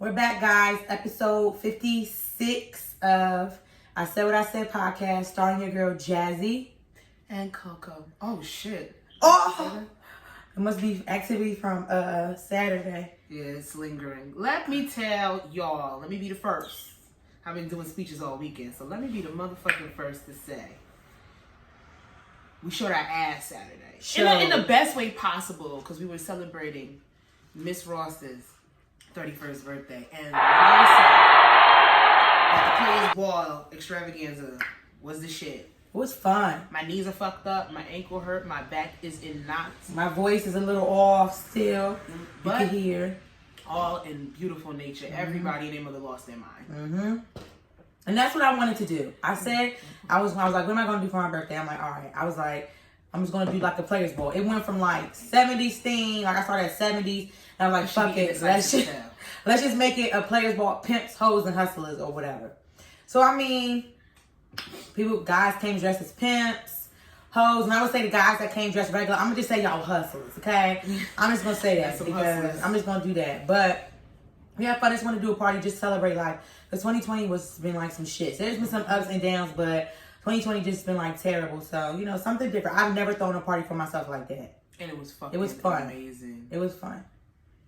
We're back, guys. Episode 56 of I Said What I Said podcast, starring your girl Jazzy and Coco. Oh shit! Oh, it must be activity from Saturday. Yeah, it's lingering. Let me tell y'all. Let me be the first. I've been doing speeches all weekend, so let me be the motherfucking first to say we showed our ass Saturday in the best way possible because we were celebrating Miss Ross's 31st birthday, and when I said that the Players Ball extravaganza was the shit. It was fun. My knees are fucked up, my ankle hurt, my back is in knots. My voice is a little off still, but you can hear. All in beautiful nature. Mm-hmm. Everybody and their mother lost their mind. Mm-hmm. And that's what I wanted to do. I said, I was like, what am I going to do for my birthday? I'm like, all right. I was like, I'm just going to do like a Players Ball. It went from like 70s theme, like I started at 70s, and I was like, fuck it. Let's just make it a Players Ball, pimps, hoes, and hustlers or whatever. So, I mean, guys came dressed as pimps, hoes, and I would say the guys that came dressed regular, I'm going to just say y'all hustlers, okay? I'm just going to say that because hustlers. I'm just going to do that. But we had fun. I just want to do a party, just celebrate life. Because 2020 was been like some shit. So there's been some ups and downs, but 2020 just been like terrible. So, you know, something different. I've never thrown a party for myself like that. And it was fucking amazing. It was fun.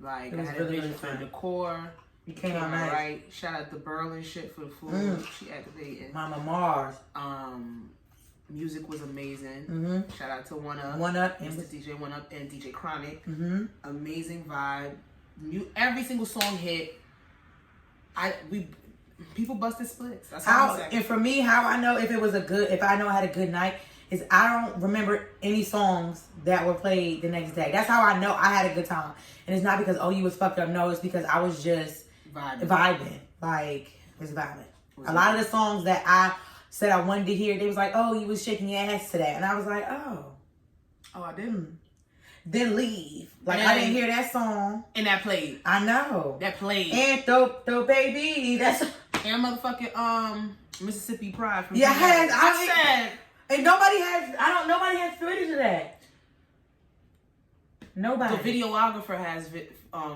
Like, I had a vision for the decor. You came out nice. Right. Shout out to Berlin shit for the food. She activated. Mama Mars. Music was amazing. Shout out to One Up. Mr. DJ One Up and DJ Chronic. Amazing vibe. Every single song hit. People busted splits. That's how and for me, how I know if I know I had a good night is I don't remember any songs that were played the next day. That's how I know I had a good time. And it's not because, oh, you was fucked up. No, it's because I was just vibing. Like, just vibing. A lot of the songs that I said I wanted to hear, they was like, oh, you was shaking your ass to that. And I was like, oh. Oh, I didn't. Then leave. Like, I didn't hear that song. And that played. I know. That played. And Throw Baby. That's... And motherfucking Mississippi Pride from I said. And nobody has footage of that. Nobody. The videographer has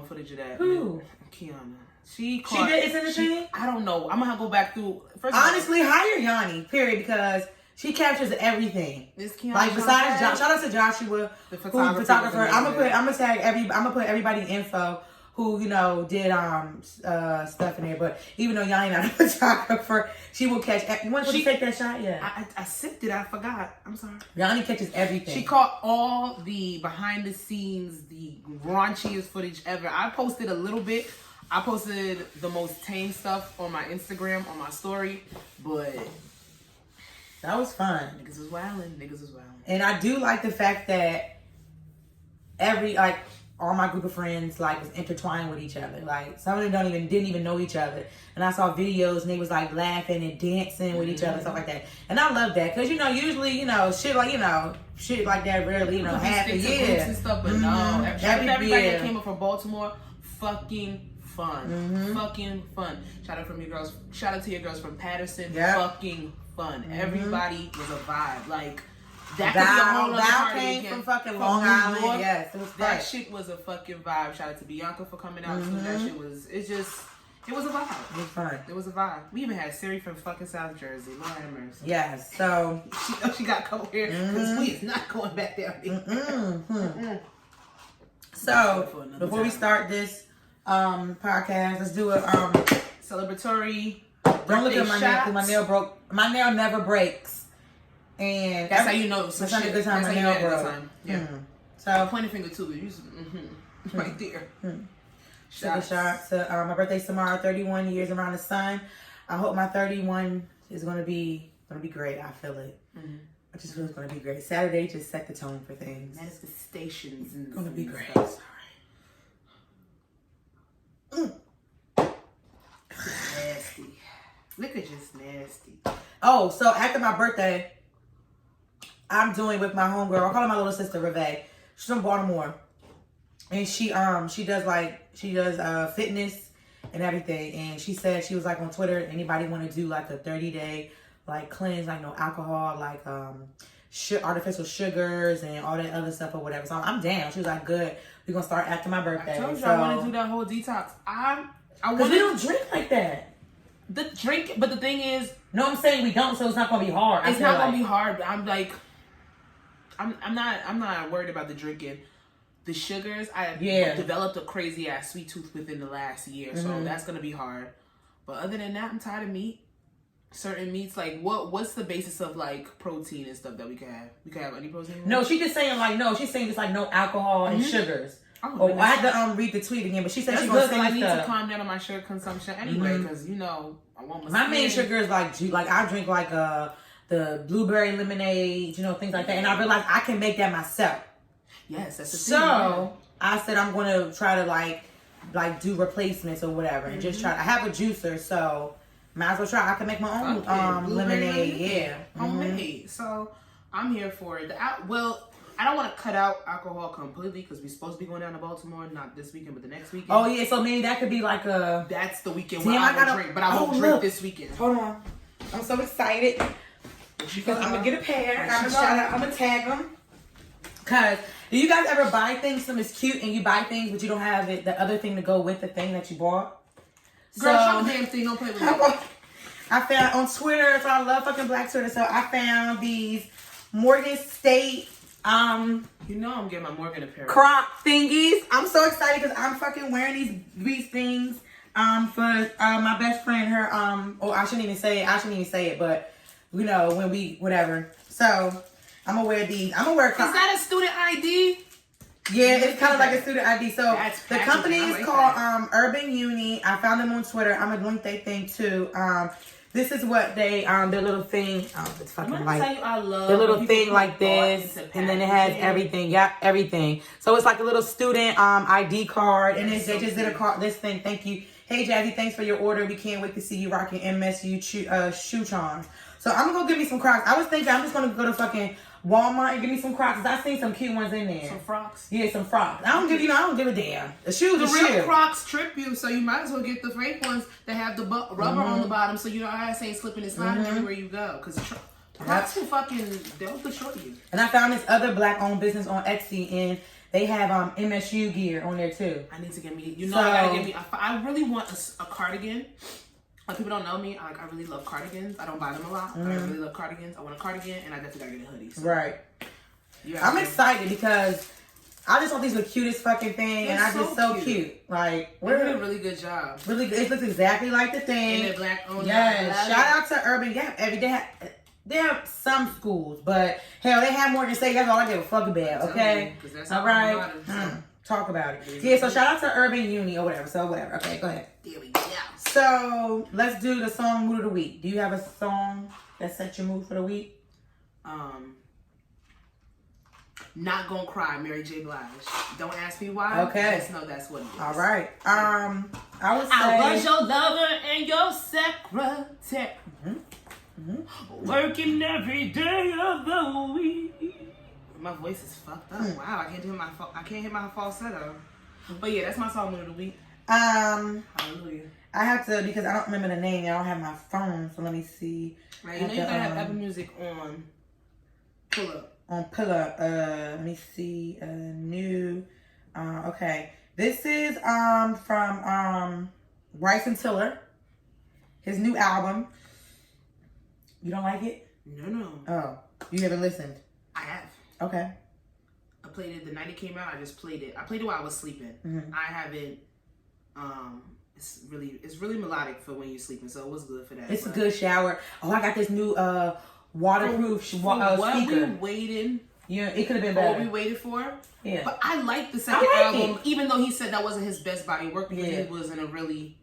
footage of that. Who? Kiana. She did. It's in the thing. I don't know. I'm gonna go back through. Honestly, hire Yanni. Period. Because she captures everything. This Kiana. Like besides shout out to Joshua, the photographer. I'm gonna put everybody's info. Who, you know, did stuff in there. But even though Yanni not a photographer, she will catch... When did she take that shot? Yeah. I sipped it. I forgot. I'm sorry. Yanni catches everything. She caught all the behind the scenes, the raunchiest footage ever. I posted a little bit. I posted the most tame stuff on my Instagram, on my story. But... that was fun. Niggas was wildin'. And I do like the fact that all my group of friends like was intertwined with each other. Like some of them didn't even know each other. And I saw videos and they was like laughing and dancing with each other, stuff like that. And I love that because usually shit like that rarely happens. Yeah, and stuff, but no, everybody that came up from Baltimore, fucking fun, fucking fun. Shout out to your girls from Patterson, fucking fun. Everybody was a vibe. Like. Val came from fucking Long Island. Yes, it was fun. That shit was a fucking vibe. Shout out to Bianca for coming out too. That shit was, it was a vibe. It was fun. It was a vibe. We even had Siri from fucking South Jersey. Lord have mercy. Yes, so. She got to come here because we is not going back down there. So, before we start this podcast, let's do a celebratory. Don't look at my nail because my nail broke. My nail never breaks. And that's how you know some shit. Good time my nail broke. Yeah. So pointing finger to you. Right there. Sugar shot to my birthday's tomorrow. 31 years around the sun. I hope my 31 is gonna be great. I feel it. I just feel it's gonna be great. Saturday just set the tone for things. Manifestations. It's gonna be great. Nasty. Liquor just nasty. Oh, so after my birthday, I'm doing with my homegirl. I call her my little sister, Reve. She's from Baltimore, and she does fitness and everything. And she said she was like on Twitter. Anybody want to do like a 30-day like cleanse, like no alcohol, like artificial sugars and all that other stuff or whatever. So I'm down. She was like, good. We're gonna start after my birthday. I told you I want to do that whole detox. Because we don't drink like that. But the thing is, no, I'm saying we don't, so it's not gonna be hard. It's not gonna be hard. I'm like, I'm not worried about the drinking. The sugars, I have developed a crazy ass sweet tooth within the last year, so that's gonna be hard. But other than that, I'm tired of meat. Certain meats, like what's the basis of like protein and stuff that we can have? We can have any protein? No, she's just saying like no. She's saying just like no alcohol and sugars. Oh, I had to read the tweet again, but she said she's gonna say I need to calm down on my sugar consumption anyway, because you know I want my main sugar is like I drink like the blueberry lemonade, you know, things like that, and I realized I can make that myself. Yes, that's the thing. So I said I'm gonna try to like do replacements or whatever, and just try. I have a juicer, so might as well try. I can make my own lemonade. Yeah, homemade. So I'm here for it. I don't want to cut out alcohol completely because we're supposed to be going down to Baltimore, not this weekend, but the next weekend. Oh yeah, so maybe that could be like That's the weekend where I will drink, but I won't drink this weekend. Hold on, I'm so excited because I'm gonna get a pair. I'm gonna tag them. Cause do you guys ever buy things that is cute and you buy things but you don't have the other thing to go with the thing that you bought? Girl, show the damn thing. Don't play with me. I found on Twitter, so I love fucking Black Twitter. So I found these Morgan State. You know I'm getting my Morgan apparel. Crop thingies. I'm so excited because I'm fucking wearing these things for my best friend. Her I shouldn't even say it, but you know when we whatever. So I'm gonna wear these. I'm gonna wear. Is that a student ID? Yeah, it's kind of like a student ID. So the company is called Urban Uni. I found them on Twitter. I'm gonna link their thing too. This is what they their little thing. Oh, it's fucking like I love the little thing like this, and then it has everything. Yeah, everything. So it's like a little student ID card, and they just did a card. This thing. Thank you. Hey Jazzy, thanks for your order. We can't wait to see you rocking MSU shoe charms. So I'm gonna go get me some Crocs. I was thinking I'm just gonna go to fucking Walmart and give me some Crocs. I seen some cute ones in there. Some frocks? Yeah, some frocks. I don't give a damn. The shoes the real Crocs trip you, so you might as well get the fake ones that have the rubber on the bottom, so you know ass ain't slipping and sliding everywhere you go. Because Crocs will fucking, they'll destroy you. And I found this other black-owned business on Etsy, and they have MSU gear on there too. I need to get me, I gotta get me, I really want a cardigan. Like, people don't know me. I really love cardigans. I don't buy them a lot, but I really love cardigans. I want a cardigan, and I definitely gotta get a hoodie. So. Right. Yeah, I'm excited because I just thought these were the cutest fucking thing, and I just so cute. Like, we're doing a really good job. Really good. It looks exactly like the thing. And they're black owned. Yes. Shout out to Urban. Yeah, they have some schools, but hell, they have Morgan State. That's all I give a fuck about. Okay. All right. Talk about it. Yeah. So shout out to Urban Uni or whatever. So whatever. Okay. Go ahead. There we go. So let's do the song mood of the week. Do you have a song that sets your mood for the week? Not Gonna Cry, Mary J. Blige. Don't ask me why. Okay. Just know that's what it is. All right. I would say I was your lover and your secretary. Working every day of the week. My voice is fucked up. Wow, I can't hit my falsetto. But yeah, that's my song mood of the week. Hallelujah. I have to, because I don't remember the name. I don't have my phone, so let me see. Right, you know you gotta have Apple Music on Pull Up. On Pull Up. Let me see. New. Okay. This is from Bryson Tiller. His new album. You don't like it? No. Oh. You haven't listened? I have. Okay. I played it the night it came out. I just played it. I played it while I was sleeping. I haven't. It's really melodic for when you're sleeping, so it was good for that. It's a good shower. Oh, I got this new waterproof speaker. What we waited? Yeah, it could have been better. What we waited for? Yeah. But I liked the second album, even though he said that wasn't his best body of work because he was in a really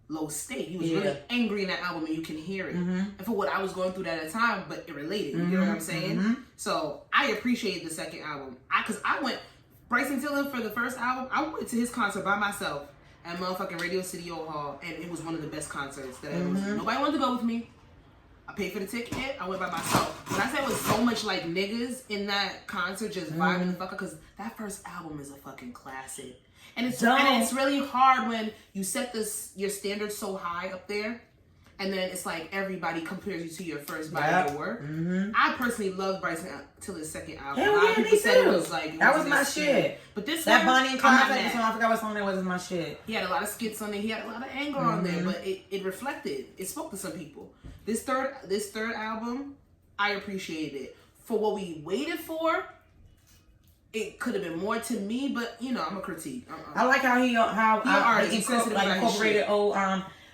low state. He was really angry in that album, and you can hear it. And for what I was going through that at the time, but it related. You know what I'm saying? So I appreciated the second album. Because I went Bryson Tiller for the first album. I went to his concert by myself at motherfucking Radio City Old Hall, and it was one of the best concerts that I ever seen. Nobody wanted to go with me. I paid for the ticket. I went by myself. When I say it was so much like niggas in that concert, just vibing the fuck up, because that first album is a fucking classic. And it's really hard when you set your standards so high up there And then it's like everybody compares you to your first body of work. I personally love Bryson Tiller's second album. Hell a lot yeah, of people me said it too. was like that was my shit. But this that one, Bonnie and Clyde type of song, I forgot what song that was my shit. He had a lot of skits on there. He had a lot of anger on there, but it reflected. It spoke to some people. This third album, I appreciated it for what we waited for. It could have been more to me, but you know, I'm a critique. I like how he incorporated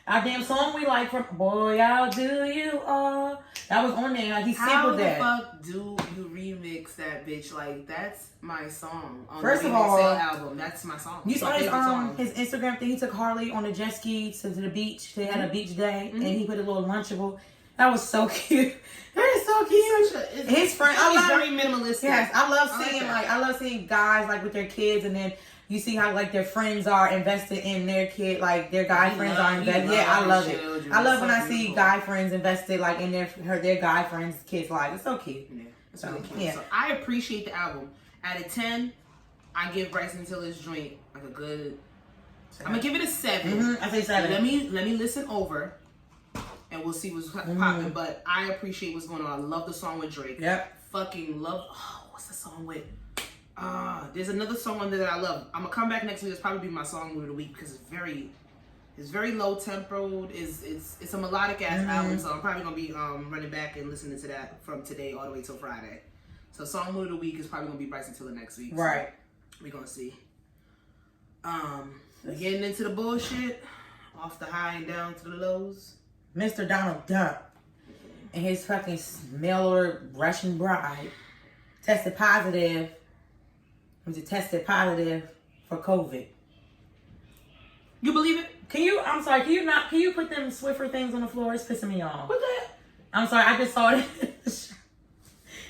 our damn song we like from Boy, I'll Do You All. That was on there. Like, he sampled that. How the fuck do you remix that bitch? Like, that's my song on First the of all, album. That's my song. You saw his Instagram thing. He took Harley on a jet ski to the beach. They had a beach day, and he put a little Lunchable. That was so cute. That is so cute. His friend, he's very minimalistic. Yes, I love seeing guys like with their kids, and then you see how like their friends are invested in their kid, like their guy friends are invested. Yeah, I love it. I love when I see guy friends invested like in their guy friends' kids' lives. It's so cute. Yeah, it's really cute. Yeah. So I appreciate the album. Out of 10, I give Bryson Tiller's joint like a good. I'm gonna give it a 7. I say 7. Let me listen over. And we'll see what's popping. But I appreciate what's going on. I love the song with Drake. Yep. Fucking love. Oh, what's the song with? There's another song on there that I love. I'm gonna come back next week. It's probably be my song of the week because it's very low tempoed. It's a melodic ass album. So I'm probably gonna be running back and listening to that from today all the way till Friday. So song of the week is probably gonna be Bryson Tiller next week. Right. So we're gonna see. Getting into the bullshit, off the high and down to the lows. Mr. Donald Duck and his fucking mail-order Russian bride tested positive for COVID. You believe it? Can you put them Swiffer things on the floor? It's pissing me off. What the? I'm sorry, I just saw it.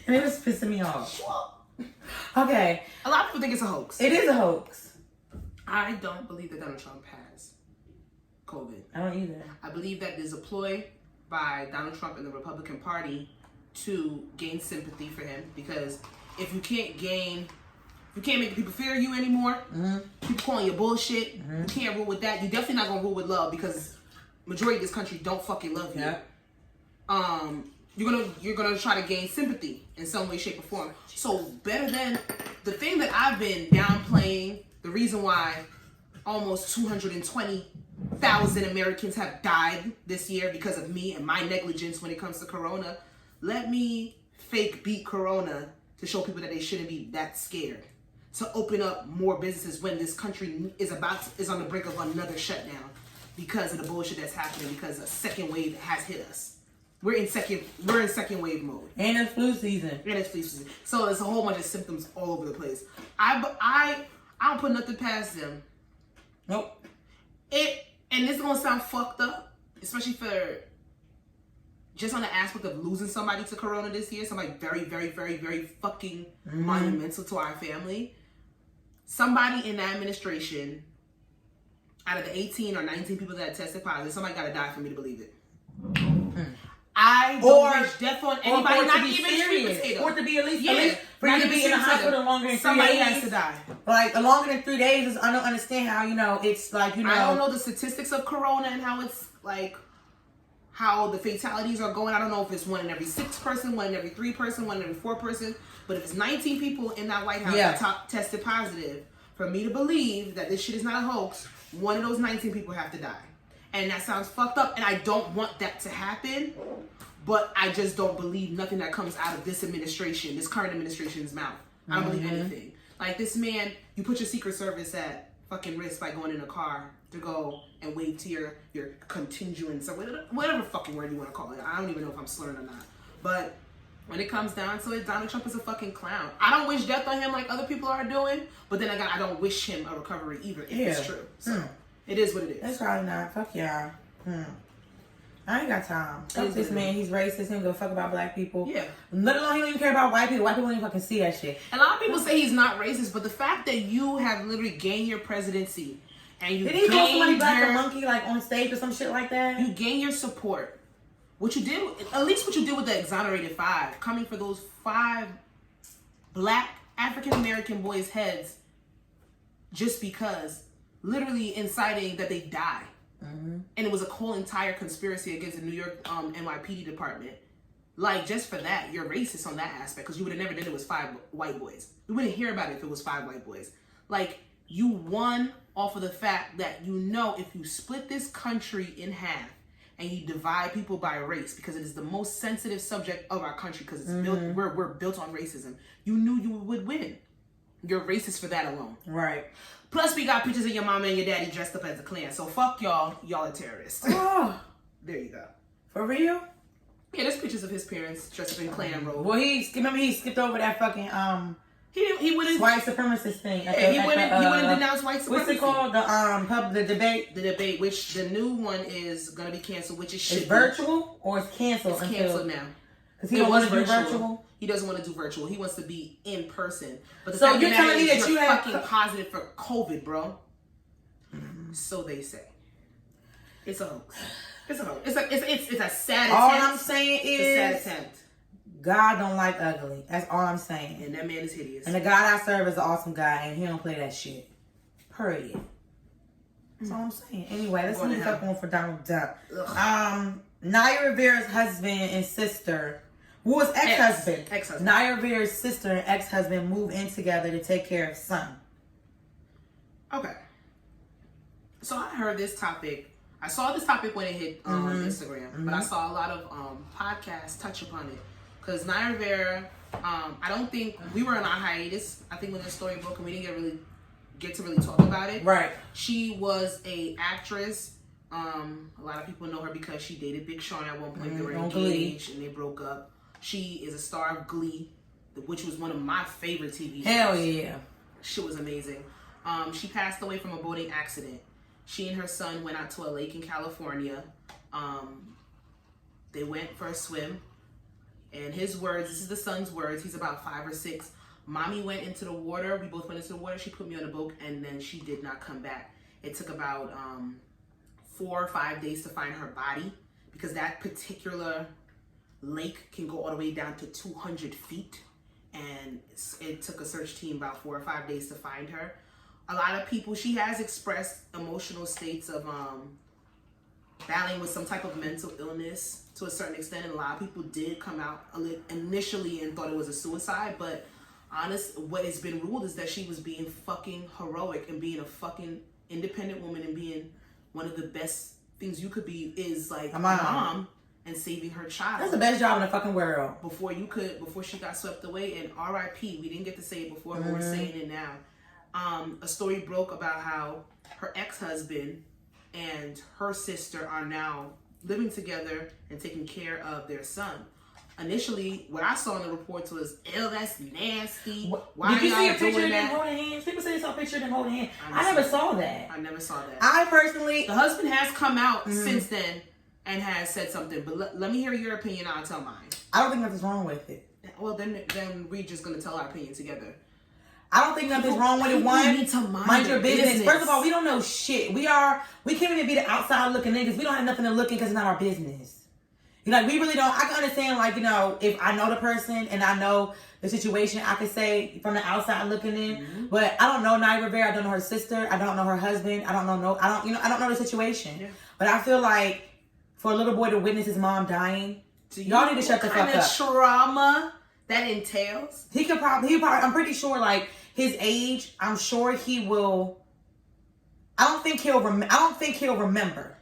And it was pissing me off. Okay. A lot of people think it's a hoax. It is a hoax. I don't believe that Donald Trump has COVID. I don't either. I believe that there's a ploy by Donald Trump and the Republican Party to gain sympathy for him, because if you can't make people fear you anymore, people calling you bullshit, you can't rule with that. You're definitely not gonna rule with love, because majority of this country don't fucking love you. Yeah. You're gonna try to gain sympathy in some way, shape, or form. So better than the thing that I've been downplaying, the reason why almost 220,000 Americans have died this year because of me and my negligence when it comes to Corona. Let me fake beat Corona to show people that they shouldn't be that scared. To open up more businesses when this country is on the brink of another shutdown because of the bullshit that's happening, because a second wave has hit us. We're in second wave mode. And it's flu season. So there's a whole bunch of symptoms all over the place. I don't put nothing past them. Nope. And this is gonna sound fucked up, especially for just on the aspect of losing somebody to Corona this year, somebody very, very, very, very fucking monumental to our family. Somebody in the administration, out of the 18 or 19 people that tested positive, somebody gotta die for me to believe it. I don't wish death on anybody, not even sweet potato. Or to be at least for you to be in the hospital longer than 3 days. Somebody has to die. Like, longer than 3 days, I don't understand how, it's like, I don't know the statistics of Corona and how it's, like, how the fatalities are going. I don't know if it's 1 in every 6 person, 1 in every 3 person, 1 in every 4 person. But if it's 19 people in that White House that tested positive, for me to believe that this shit is not a hoax, 1 of those 19 people have to die. And that sounds fucked up, and I don't want that to happen, but I just don't believe nothing that comes out of this administration, this current administration's mouth. I don't believe anything. Like, this man, you put your Secret Service at fucking risk by going in a car to go and wave to your contingents, or whatever fucking word you want to call it. I don't even know if I'm slurring or not. But when it comes down to it, Donald Trump is a fucking clown. I don't wish death on him like other people are doing, but then I don't wish him a recovery either, if it's true. So. It is what it is. That's probably not. Fuck y'all. I ain't got time. Fuck this man. He's racist. He don't give a fuck about black people. Yeah. Let alone he don't even care about white people. White people don't even fucking see that shit. A lot of people say he's not racist, but the fact that you have literally gained your presidency and you did he call somebody black or monkey like on stage or some shit like that? You gain your support. What you did, at least what you did with the exonerated 5, coming for those 5 black African American boys' heads, just because. Literally inciting that they die. and it was a whole entire conspiracy against the New York NYPD department. Like, just for that, you're racist on that aspect, because you would have never did it was 5 white boys. We wouldn't hear about it if it was 5 white boys. Like, you won off of the fact that you know if you split this country in half and you divide people by race, because it is the most sensitive subject of our country, because it's built, we're built on racism. You knew you would win. You're racist for that alone. Right. Plus, we got pictures of your mama and your daddy dressed up as a Klan. So fuck y'all. Y'all are terrorists. Oh. There you go. For real? Yeah, there's pictures of his parents dressed up in Klan robe. Well, he skipped over that fucking he wouldn't white supremacist thing. Yeah, he wouldn't denounce white supremacy. What's it called? The debate. The debate, which the new one is gonna be canceled, which is shit. It's virtual or it's canceled? It's canceled now. Because he don't want to do virtual. He doesn't want to do virtual. He wants to be in person. But the so fact you're telling me that you're fucking positive for COVID, bro? So they say. It's a hoax. It's a hoax. It's a sad attempt. All I'm saying is, it's a sad attempt. God don't like ugly. That's all I'm saying. And that man is hideous. And the God I serve is an awesome guy, and he don't play that shit. Period. That's all I'm saying. Anyway, let's move up on for Donald Duck. Naya Rivera's husband and sister, who was ex-husband. Naya Rivera's sister and ex-husband moved in together to take care of son. Okay. So I heard this topic. I saw this topic when it hit Instagram, but I saw a lot of podcasts touch upon it. Because Naya Rivera, I don't think, we were on our hiatus, I think when this story broke and we didn't get to really talk about it. Right. She was a actress. A lot of people know her because she dated Big Sean at one point. They were engaged and they broke up. She is a star of Glee, which was one of my favorite TV shows. Hell yeah. Shit was amazing. She passed away from a boating accident. She and her son went out to a lake in California. They went for a swim. And his words, this is the son's words, he's about 5 or 6. Mommy went into the water. We both went into the water. She put me on a boat, and then she did not come back. It took about 4 or 5 days to find her body, because that particular lake can go all the way down to 200 feet. And it took a search team about 4 or 5 days to find her. A lot of people, she has expressed emotional states of battling with some type of mental illness to a certain extent, and a lot of people did come out initially and thought it was a suicide, but what has been ruled is that she was being fucking heroic and being a fucking independent woman, and being one of the best things you could be is like a mom and saving her child. That's the best job in the fucking world. Before she got swept away, and R.I.P. We didn't get to say it before, but we're saying it now. A story broke about how her ex-husband and her sister are now living together and taking care of their son. Initially, what I saw in the reports was, ew, that's nasty. Why did you see a picture of them holding hands? People say they saw a picture of them holding hands. I never saw that. I never saw that. I personally... The husband has come out since then and has said something, but let me hear your opinion, I'll tell mine. I don't think nothing's wrong with it. Well, then we're just going to tell our opinion together. I don't think nothing's wrong with it. One, need to mind your business. First of all, we don't know shit. We can't even be the outside looking niggas. We don't have nothing to look in because it's not our business. Like, we really don't. I can understand, like, you know, if I know the person and I know the situation, I can say from the outside looking in. But I don't know Naya Rivera. I don't know her sister. I don't know her husband. I don't know the situation. Yeah. But I feel like for a little boy to witness his mom dying, y'all need to shut the fuck up. What kind of trauma that entails? He probably, I'm pretty sure, like, his age, I'm sure he will. I don't think he'll remember.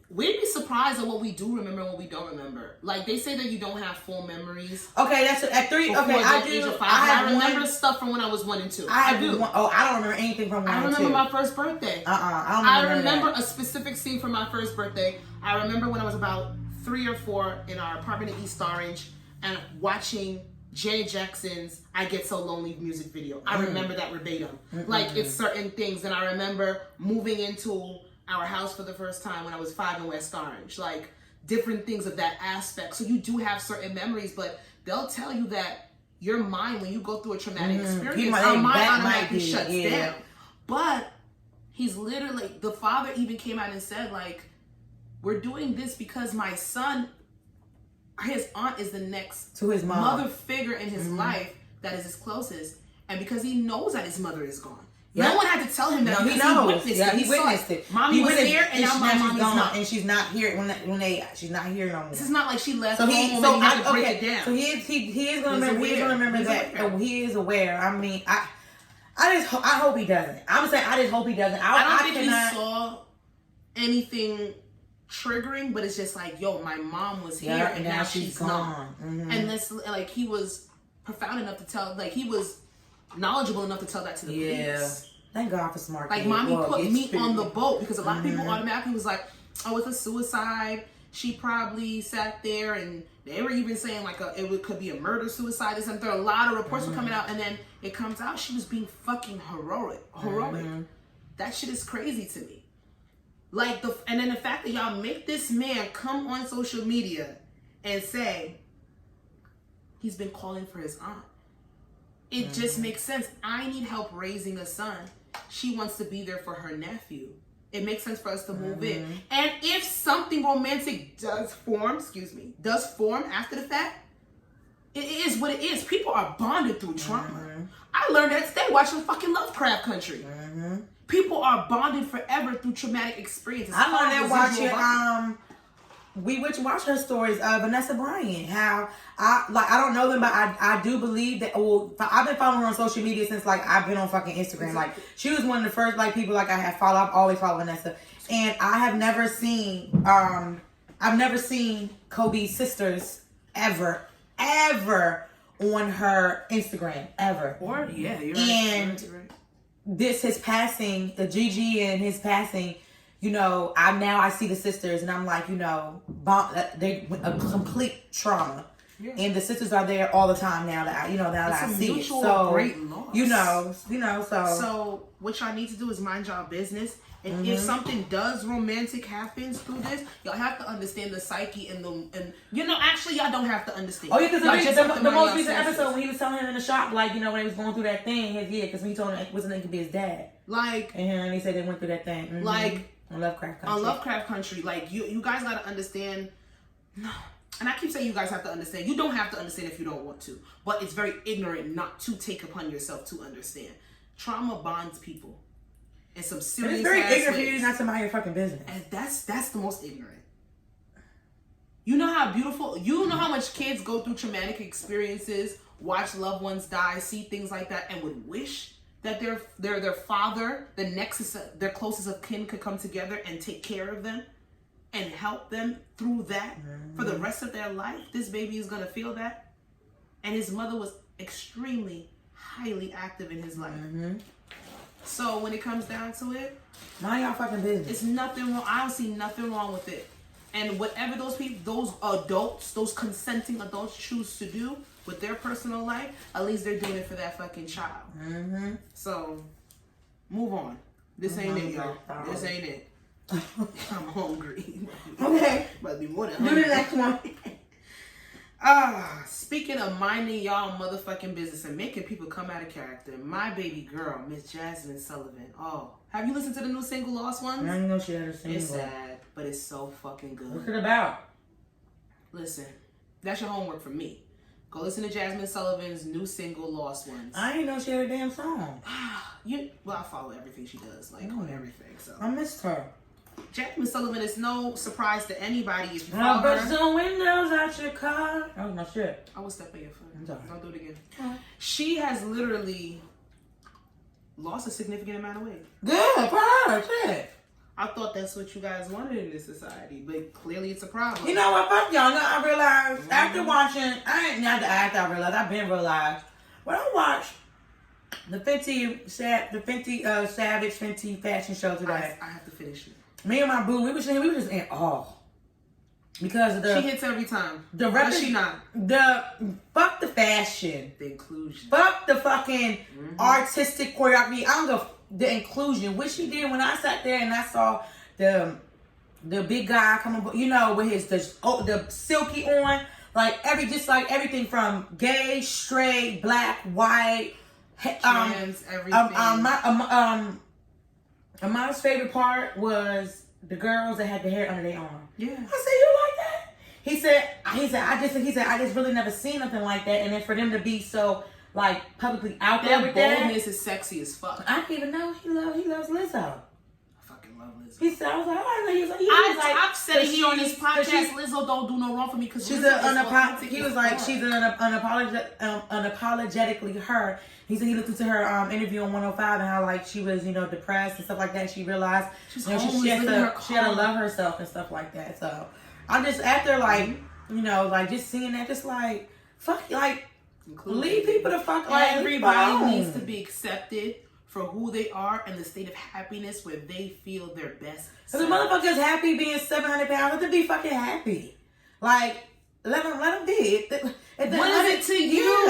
We'd be surprised at what we do remember and what we don't remember. Like, they say that you don't have full memories. Okay, that's at 3. Okay, I do. I remember stuff from when I was 1 and 2. I do. I don't remember anything from 1 and 2. I remember my first birthday. I remember a specific scene from my first birthday. I remember when I was about 3 or 4 in our apartment in East Orange and watching Janet Jackson's I Get So Lonely music video. I remember that verbatim. Like, it's certain things. And I remember moving into our house for the first time when I was 5 in West Orange. Like, different things of that aspect. So you do have certain memories, but they'll tell you that your mind, when you go through a traumatic experience, our mind automatically shuts down. But he's literally, the father even came out and said, like, we're doing this because my son, his aunt is the next to his mom, mother figure in his life that is his closest. And because he knows that his mother is gone. No one had to tell him that. No, he knows. He witnessed it. Mommy was here, and now mommy's not. And she's not here she's not here no more. This is not like she left home and he had to break it down. So he is gonna remember. He's gonna remember that. He is aware. I mean, I hope he doesn't. I'm saying I just hope he doesn't. I don't think he saw anything triggering, but it's just like, yo, my mom was here and now she's gone. Mm-hmm. And this, like, he was profound enough to tell, like, he was knowledgeable enough to tell that to the police. Thank God for smart kids. Like, mommy put me on the boat because a lot of people automatically was like, oh, it's a suicide. She probably sat there, and they were even saying like it could be a murder suicide. And there a lot of reports were coming out, and then it comes out she was being fucking heroic. That shit is crazy to me. Like and then the fact that y'all make this man come on social media and say he's been calling for his aunt. It just makes sense. I need help raising a son. She wants to be there for her nephew. It makes sense for us to move in. And if something romantic does form after the fact, it is what it is. People are bonded through trauma. I learned that today watching fucking Lovecraft Country. People are bonded forever through traumatic experiences. I learned that watching we watch her stories of Vanessa Bryant. How I don't know them, but I do believe that. Well, I've been following her on social media since like I've been on fucking Instagram. Like she was one of the first like people like I have followed. I've always followed Vanessa, and I have never seen Kobe's sisters ever on her Instagram ever. Or you're and right. This his passing, the Gigi and his passing. You know, I see the sisters and I'm like, you know, they a complete trauma, and the sisters are there all the time now that I see it. So great loss. You know, So what y'all need to do is mind y'all business, and if something does romantic happens through this, y'all have to understand the psyche and actually y'all don't have to understand. Oh yeah, because the most recent episode when he was telling him in the shop, like when he was going through that thing, because when he told him it wasn't could be his dad, and he said they went through that thing, On Lovecraft Country. Like, you guys gotta understand. No. And I keep saying you guys have to understand. You don't have to understand if you don't want to. But it's very ignorant not to take upon yourself to understand. Trauma bonds people. In some serious ways. It's very ignorant for you not to mind your fucking business. And that's the most ignorant. You know how beautiful, you know how much kids go through traumatic experiences, watch loved ones die, see things like that, and would wish that their father, their closest of kin could come together and take care of them and help them through that for the rest of their life. This baby is going to feel that. And his mother was extremely, highly active in his life. So when it comes down to it, mind y'all fucking business. It's nothing wrong. I don't see nothing wrong with it. And whatever those adults, those consenting adults choose to do with their personal life, at least they're doing it for that fucking child. So, move on. This ain't it, y'all. This ain't it. I'm hungry. Okay. But be more than hungry. Do the next one. Speaking of minding y'all motherfucking business and making people come out of character, my baby girl, Miss Jasmine Sullivan. Oh, have you listened to the new single Lost Ones? I didn't know she had a single. It's sad, but it's so fucking good. What's it about? Listen, that's your homework for me. Go listen to Jasmine Sullivan's new single, Lost Ones. I didn't know she had a damn song. Well, I follow everything she does, on everything. So I missed her. Jasmine Sullivan is no surprise to anybody if you follow her. Brush the windows out your car. That was my shit. I will step on your foot. Don't do it again. She has literally lost a significant amount of weight. Good for her. Shit. I thought that's what you guys wanted in this society, but clearly it's a problem. You know what? Fuck y'all. No, I realized after watching, I realized, I've been realized, when I watched the Fenty Savage Fenty fashion show today. I have to finish it. Me and my boo, we were just in awe. Because of the... She hits every time. But she not. Fuck the fashion. The inclusion. Fuck the fucking artistic choreography. I don't go... The inclusion, which she did when I sat there and I saw the big guy coming, with the silky on, everything from gay, straight, black, white, trans, everything. Amara's favorite part was the girls that had the hair under their arm. Yeah. I said, you like that? He said, I just really never seen nothing like that, and then for them to be so like publicly out there with that. Boldness is sexy as fuck. I didn't even know he loves Lizzo. I fucking love Lizzo. He said, I was like, oh, he was like, I've said it here on this podcast. Lizzo don't do no wrong for me because she's he was like, she's unapologetically her. He said he looked into her interview on 105 and how like she was, you know, depressed and stuff like that. She realized she had to love herself and stuff like that. So I'm just after like, you know, like just seeing that, just like fuck, like leave people the fuck like everybody needs to be accepted for who they are and the state of happiness where they feel their best. So the motherfucker's happy being 700 pounds. Let them be fucking happy. Like let them be. What is it to you?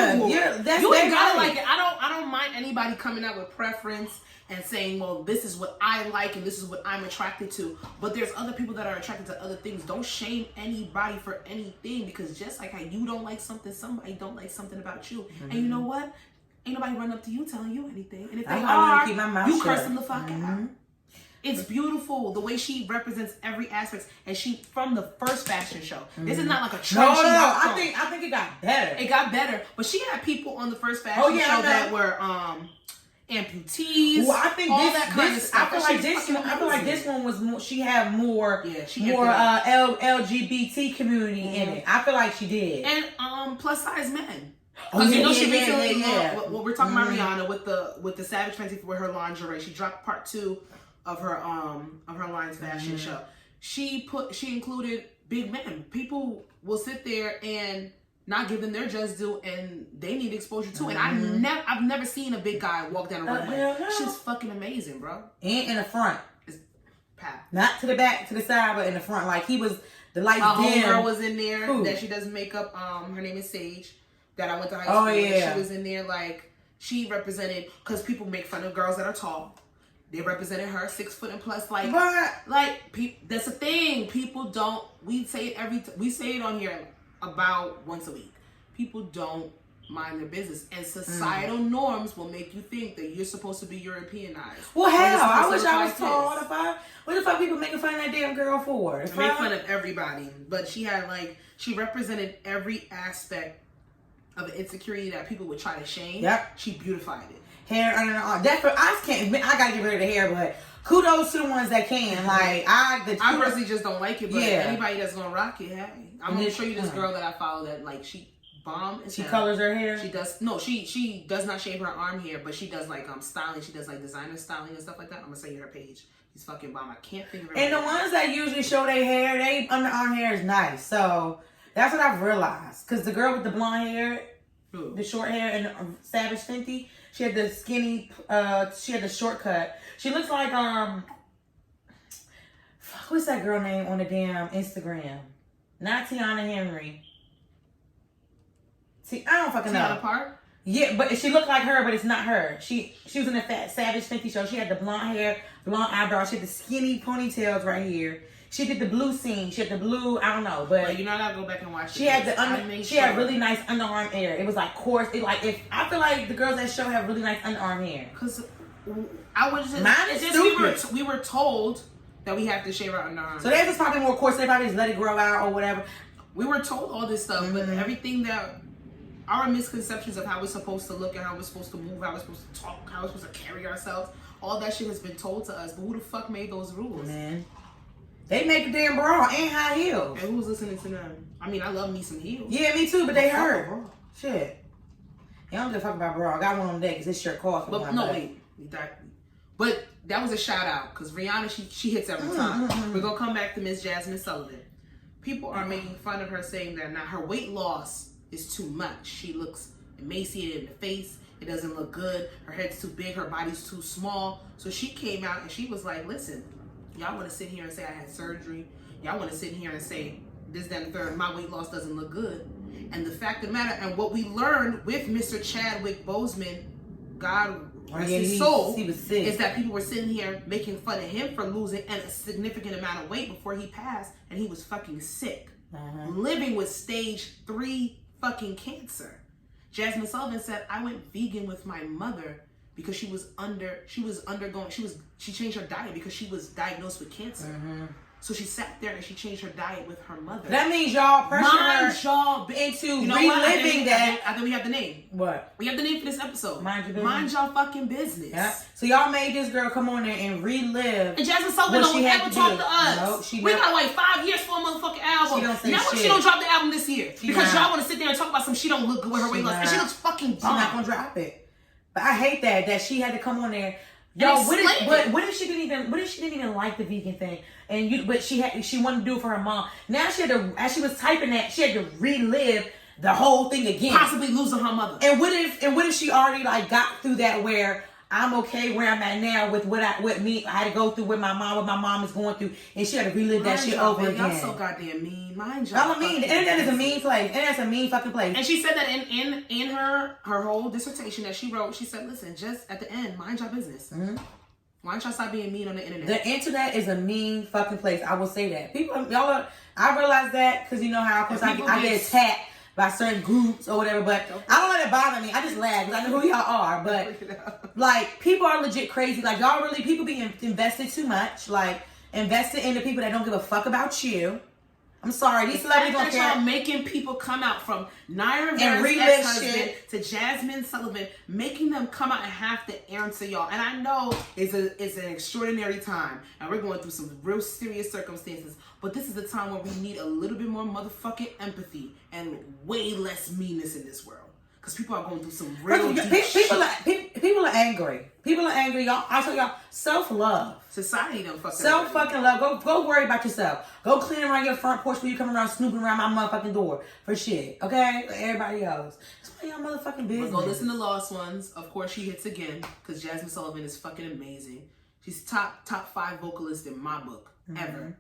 That's you ain't gotta like it. I don't mind anybody coming out with preference and saying, well, this is what I like and this is what I'm attracted to. But there's other people that are attracted to other things. Don't shame anybody for anything, because just like how you don't like something, somebody don't like something about you. Mm-hmm. And you know what? Ain't nobody run up to you telling you anything. And if they are, you curse them the fuck out. It's beautiful the way she represents every aspect, and she from the first fashion show. This is not like a trend. No. I think it got better. It got better, but she had people on the first fashion show that were amputees. Well, I think all that kind of stuff. I feel like this one was more. She had more. Yeah, LGBT community in it. I feel like she did. And plus size men. Because you know she recently. What we're talking about Rihanna with the Savage Fenty for her lingerie. She dropped part 2 of her line's fashion show. She included big men. People will sit there and not give them their just due, and they need exposure too. And I've never seen a big guy walk down a runway. She's fucking amazing, bro. And in the front, Pat. Not to the back, to the side, but in the front. Like he was the light. Homegirl was in there that she does makeup. Her name is Sage. That I went to high school. She was in there. Like she represented, because people make fun of girls that are tall. They represented her 6 foot and plus, like that's a thing. People don't. We say it we say it on here about once a week. People don't mind their business, and societal norms will make you think that you're supposed to be Europeanized. Well, hell, I wish I was tall. What the fuck people making fun of that damn girl for? They make fun of everybody, but she represented every aspect of the insecurity that people would try to shame. Yep, she beautified it. Hair under the arm. I gotta get rid of the hair, but kudos to the ones that can. Like I personally just don't like it, but anybody that's gonna rock it, hey. I'm gonna show you this girl that I follow that like she bomb. She colors her hair. She does she does not shave her arm hair, but she does like styling. She does like designer styling and stuff like that. I'm gonna send you her page. She's fucking bomb. I can't think of her. And the ones that usually show their hair, they underarm hair is nice. So that's what I've realized. Cause the girl with the blonde hair, the short hair, and Savage Fenty. She had the skinny, she had the shortcut. She looks like, what's that girl name on the damn Instagram? Not Tiana Henry. I don't fucking know. Tiana Park? Yeah, but she looked like her, but it's not her. She was in the Savage Fenty show. She had the blonde hair, blonde eyebrows. She had the skinny ponytails right here. She did the blue scene. She had the blue, I don't know, but you know, I gotta go back and watch. She had had really nice underarm hair. It was like coarse. I feel like the girls that show have really nice underarm hair. Cause I was just, mine is stupid. We were told that we have to shave our underarm. So theirs is probably more coarse. They probably just let it grow out or whatever. We were told all this stuff, but everything that our misconceptions of how we're supposed to look and how we're supposed to move, how we're supposed to talk, how we're supposed to carry ourselves, all that shit has been told to us. But who the fuck made those rules? Man. They make the damn bra and high heels. And who's listening to them? I mean, I love me some heels. Yeah, me too, but they hurt. Shit. Yeah, I'm just talking about bra. I got one on today because this shirt cost me. But that was a shout out because Rihanna, she hits every time. We're going to come back to Miss Jasmine Sullivan. People are making fun of her saying that now her weight loss is too much. She looks emaciated in the face. It doesn't look good. Her head's too big. Her body's too small. So she came out and she was like, listen, y'all want to sit here and say I had surgery. Y'all want to sit here and say this, that, and the third. My weight loss doesn't look good. And the fact of the matter, and what we learned with Mr. Chadwick Boseman, God rest his soul, is that people were sitting here making fun of him for losing a significant amount of weight before he passed, and he was fucking sick, living with stage 3 fucking cancer. Jasmine Sullivan said, I went vegan with my mother because she changed her diet because she was diagnosed with cancer. So she sat there and she changed her diet with her mother. That means y'all pressure her into reliving that. I think we have the name. What? We have the name for this episode. Mind your business. Mind y'all fucking business. Yeah. So y'all made this girl come on there and relive. And Jazzy Sullivan don't ever talk to us. No, we gotta wait 5 years for a motherfucking album. She don't say now shit. she don't drop the album this year. Because y'all want to sit there and talk about some she don't look good with her weight loss. And she looks fucking bomb. She's not gonna drop it. But I hate that she had to come on there. Yo, what if she didn't even like the vegan thing, but she wanted to do it for her mom. Now she had to, as she was typing that, she had to relive the whole thing again, possibly losing her mother. And what if she already like got through that where I'm okay where I'm at now with what I had to go through with my mom, what my mom is going through, and she had to relive that shit over again. Y'all so goddamn mean. Mind y'all. I mean, the internet is a mean place. Internet's a mean fucking place. And she said that in her whole dissertation that she wrote, she said, listen, just at the end, mind your business. Mm-hmm. Why don't y'all stop being mean on the internet? The internet is a mean fucking place. I will say that. I realize that because you know how, of course, I get attacked by certain groups or whatever, but I don't let it bother me. I just laugh because I know who y'all are. But like, people are legit crazy. Like, people be invested too much. Like, invested in the people that don't give a fuck about you. I'm sorry, these celebrities don't care. Y'all making people come out from Naira Rivera's ex-husband to Jasmine Sullivan, making them come out and have to answer y'all. And I know it's an extraordinary time, and we're going through some real serious circumstances. But this is the time where we need a little bit more motherfucking empathy and way less meanness in this world. Because people are going through some real deep shit. People are angry. People are angry, y'all. I tell y'all, self-love. Society don't fucking fucking love. Go worry about yourself. Go clean around your front porch when you come around snooping around my motherfucking door for shit. Okay? Like everybody else. It's none of y'all motherfucking business. Go listen to Lost Ones. Of course, she hits again because Jasmine Sullivan is fucking amazing. She's top 5 vocalist in my book ever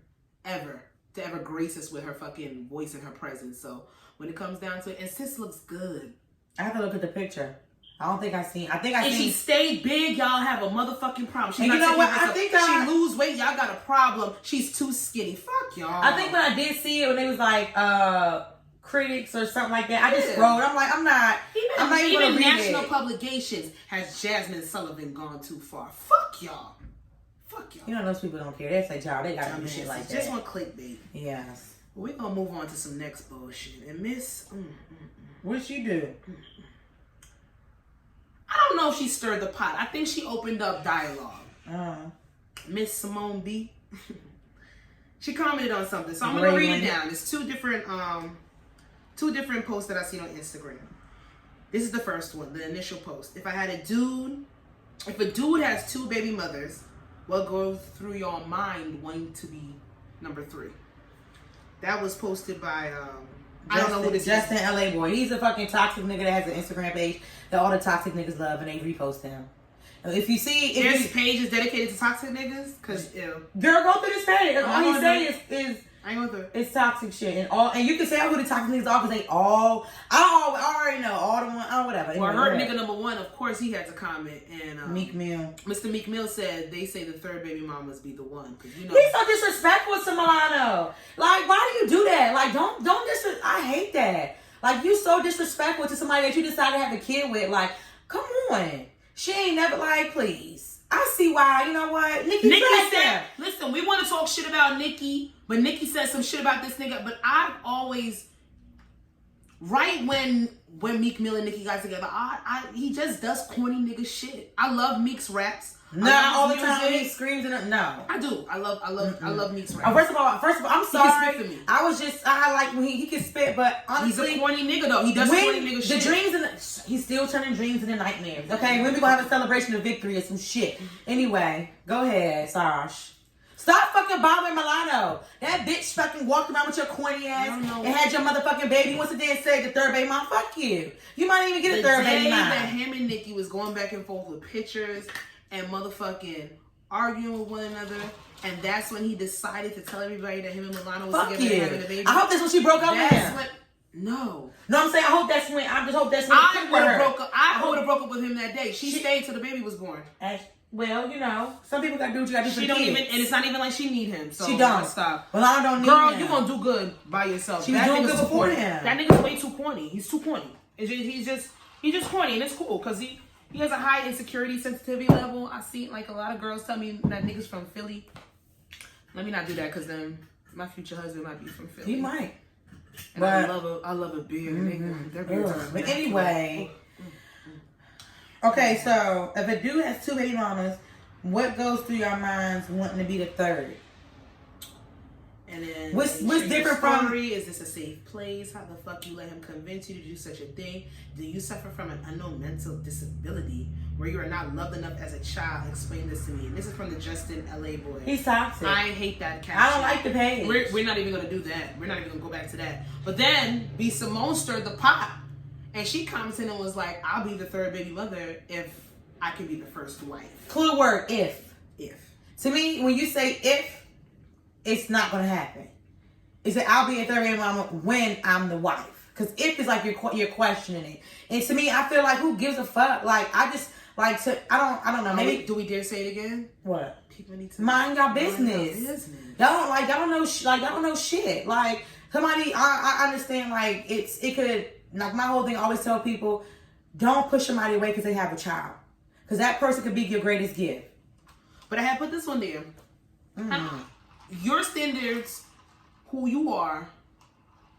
to ever grace us with her fucking voice and her presence. So when it comes down to it, and sis looks good. I have to look at the picture. I think I seen. And she stayed big. Y'all have a motherfucking problem. And you know what? I think she lose weight. Y'all got a problem. She's too skinny. Fuck y'all. I think when I did see it, when it was like critics or something like that, I just scrolled. I'm like, I'm not even gonna read national it. publications has Jasmine Sullivan gone too far. Fuck y'all. Fuck y'all. You know those people don't care. They say, "Child, they got to do shit like that." Just want clickbait. Yes. We're gonna move on to some next bullshit. And Miss, what she do? I don't know if she stirred the pot. I think she opened up dialogue. Miss Simone B. She commented on something, so I'm gonna read it down. There's two different posts that I seen on Instagram. This is the first one, the initial post. If a dude has 2 baby mothers, what goes through your mind wanting to be number 3? That was posted by I don't know who this is. Justin LA Boy. He's a fucking toxic nigga that has an Instagram page that all the toxic niggas love and they repost him. If you see, his page is dedicated to toxic niggas, cause girl, go through this page. All he say is I ain't through. It's toxic shit and you can say who the toxic niggas are because they all. I already know all the one. Whatever. Well, her nigga number 1, of course, he had to comment and Meek Mill. Mr. Meek Mill said they say the 3rd baby mom must be the one because you know he's so disrespectful to Milano. Like, why do you do that? Like, don't I hate that. Like, you so disrespectful to somebody that you decided to have a kid with. Like, come on. She ain't never like, please. I see why. You know what? Nikki said, listen, we want to talk shit about Nikki, but Nikki said some shit about this nigga. But I've always, right when Meek Mill and Nikki got together, he just does corny nigga shit. I love Meek's raps. Not all the time when he screams in it. No, I do. I love Meek's raps. First of all, I'm sorry. I like when he can spit, but honestly, he's a corny nigga though. He does corny nigga shit. The dreams he's still turning dreams into nightmares. Okay, when we gonna have a celebration of victory or some shit. Anyway, go ahead, Sasha. Stop fucking bothering Milano. That bitch fucking walked around with your corny ass and had your motherfucking baby. Once a day said the 3rd baby mom, fuck you. You might even get a 3rd baby mom. The day that him and Nikki was going back and forth with pictures and motherfucking arguing with one another, and that's when he decided to tell everybody that him and Milano was together and having a baby. I hope that's when she broke up with him. No, I'm saying I just hope that's when I would have broke up with him that day. She stayed till the baby was born. Well, you know, some people gotta do what you gotta do for She don't kids. even, and it's not even like she need him. So she don't. Stop. Well, I don't need Girl, him. you gonna do good by yourself. She was doing good before him. That nigga's way too corny. He's too corny. He's just corny, and it's cool because he has a high insecurity sensitivity level. I see like a lot of girls tell me that niggas from Philly Let me not do that, because then my future husband might be from Philly. He might. And but I love a beer. But anyway. Okay, so if a dude has 2 baby mamas, what goes through your minds wanting to be the third? And then what's different from? Is this a safe place? How the fuck you let him convince you to do such a thing? Do you suffer from an unknown mental disability where you are not loved enough as a child? Explain this to me. And this is from the Justin LA boy. He's toxic. I hate that caption. I don't like the page. We're not even gonna do that. We're not even gonna go back to that. But then B Simone stirred the pot, and she commented and was like, "I'll be the third baby mother if I can be the first wife." Clue word: if. If. To me, when you say if, it's not gonna happen. It's that I'll be a third baby mama when I'm the wife. Because if is like you're questioning it, and to me, I feel like who gives a fuck? Like I just like to. I don't know. Maybe do we dare say it again? What? People need to mind your business. Y'all don't know shit. Like somebody, I understand. Like it could. Like my whole thing, I always tell people, don't push somebody away because they have a child, because that person could be your greatest gift. But I have put this one there. Your standards, who you are,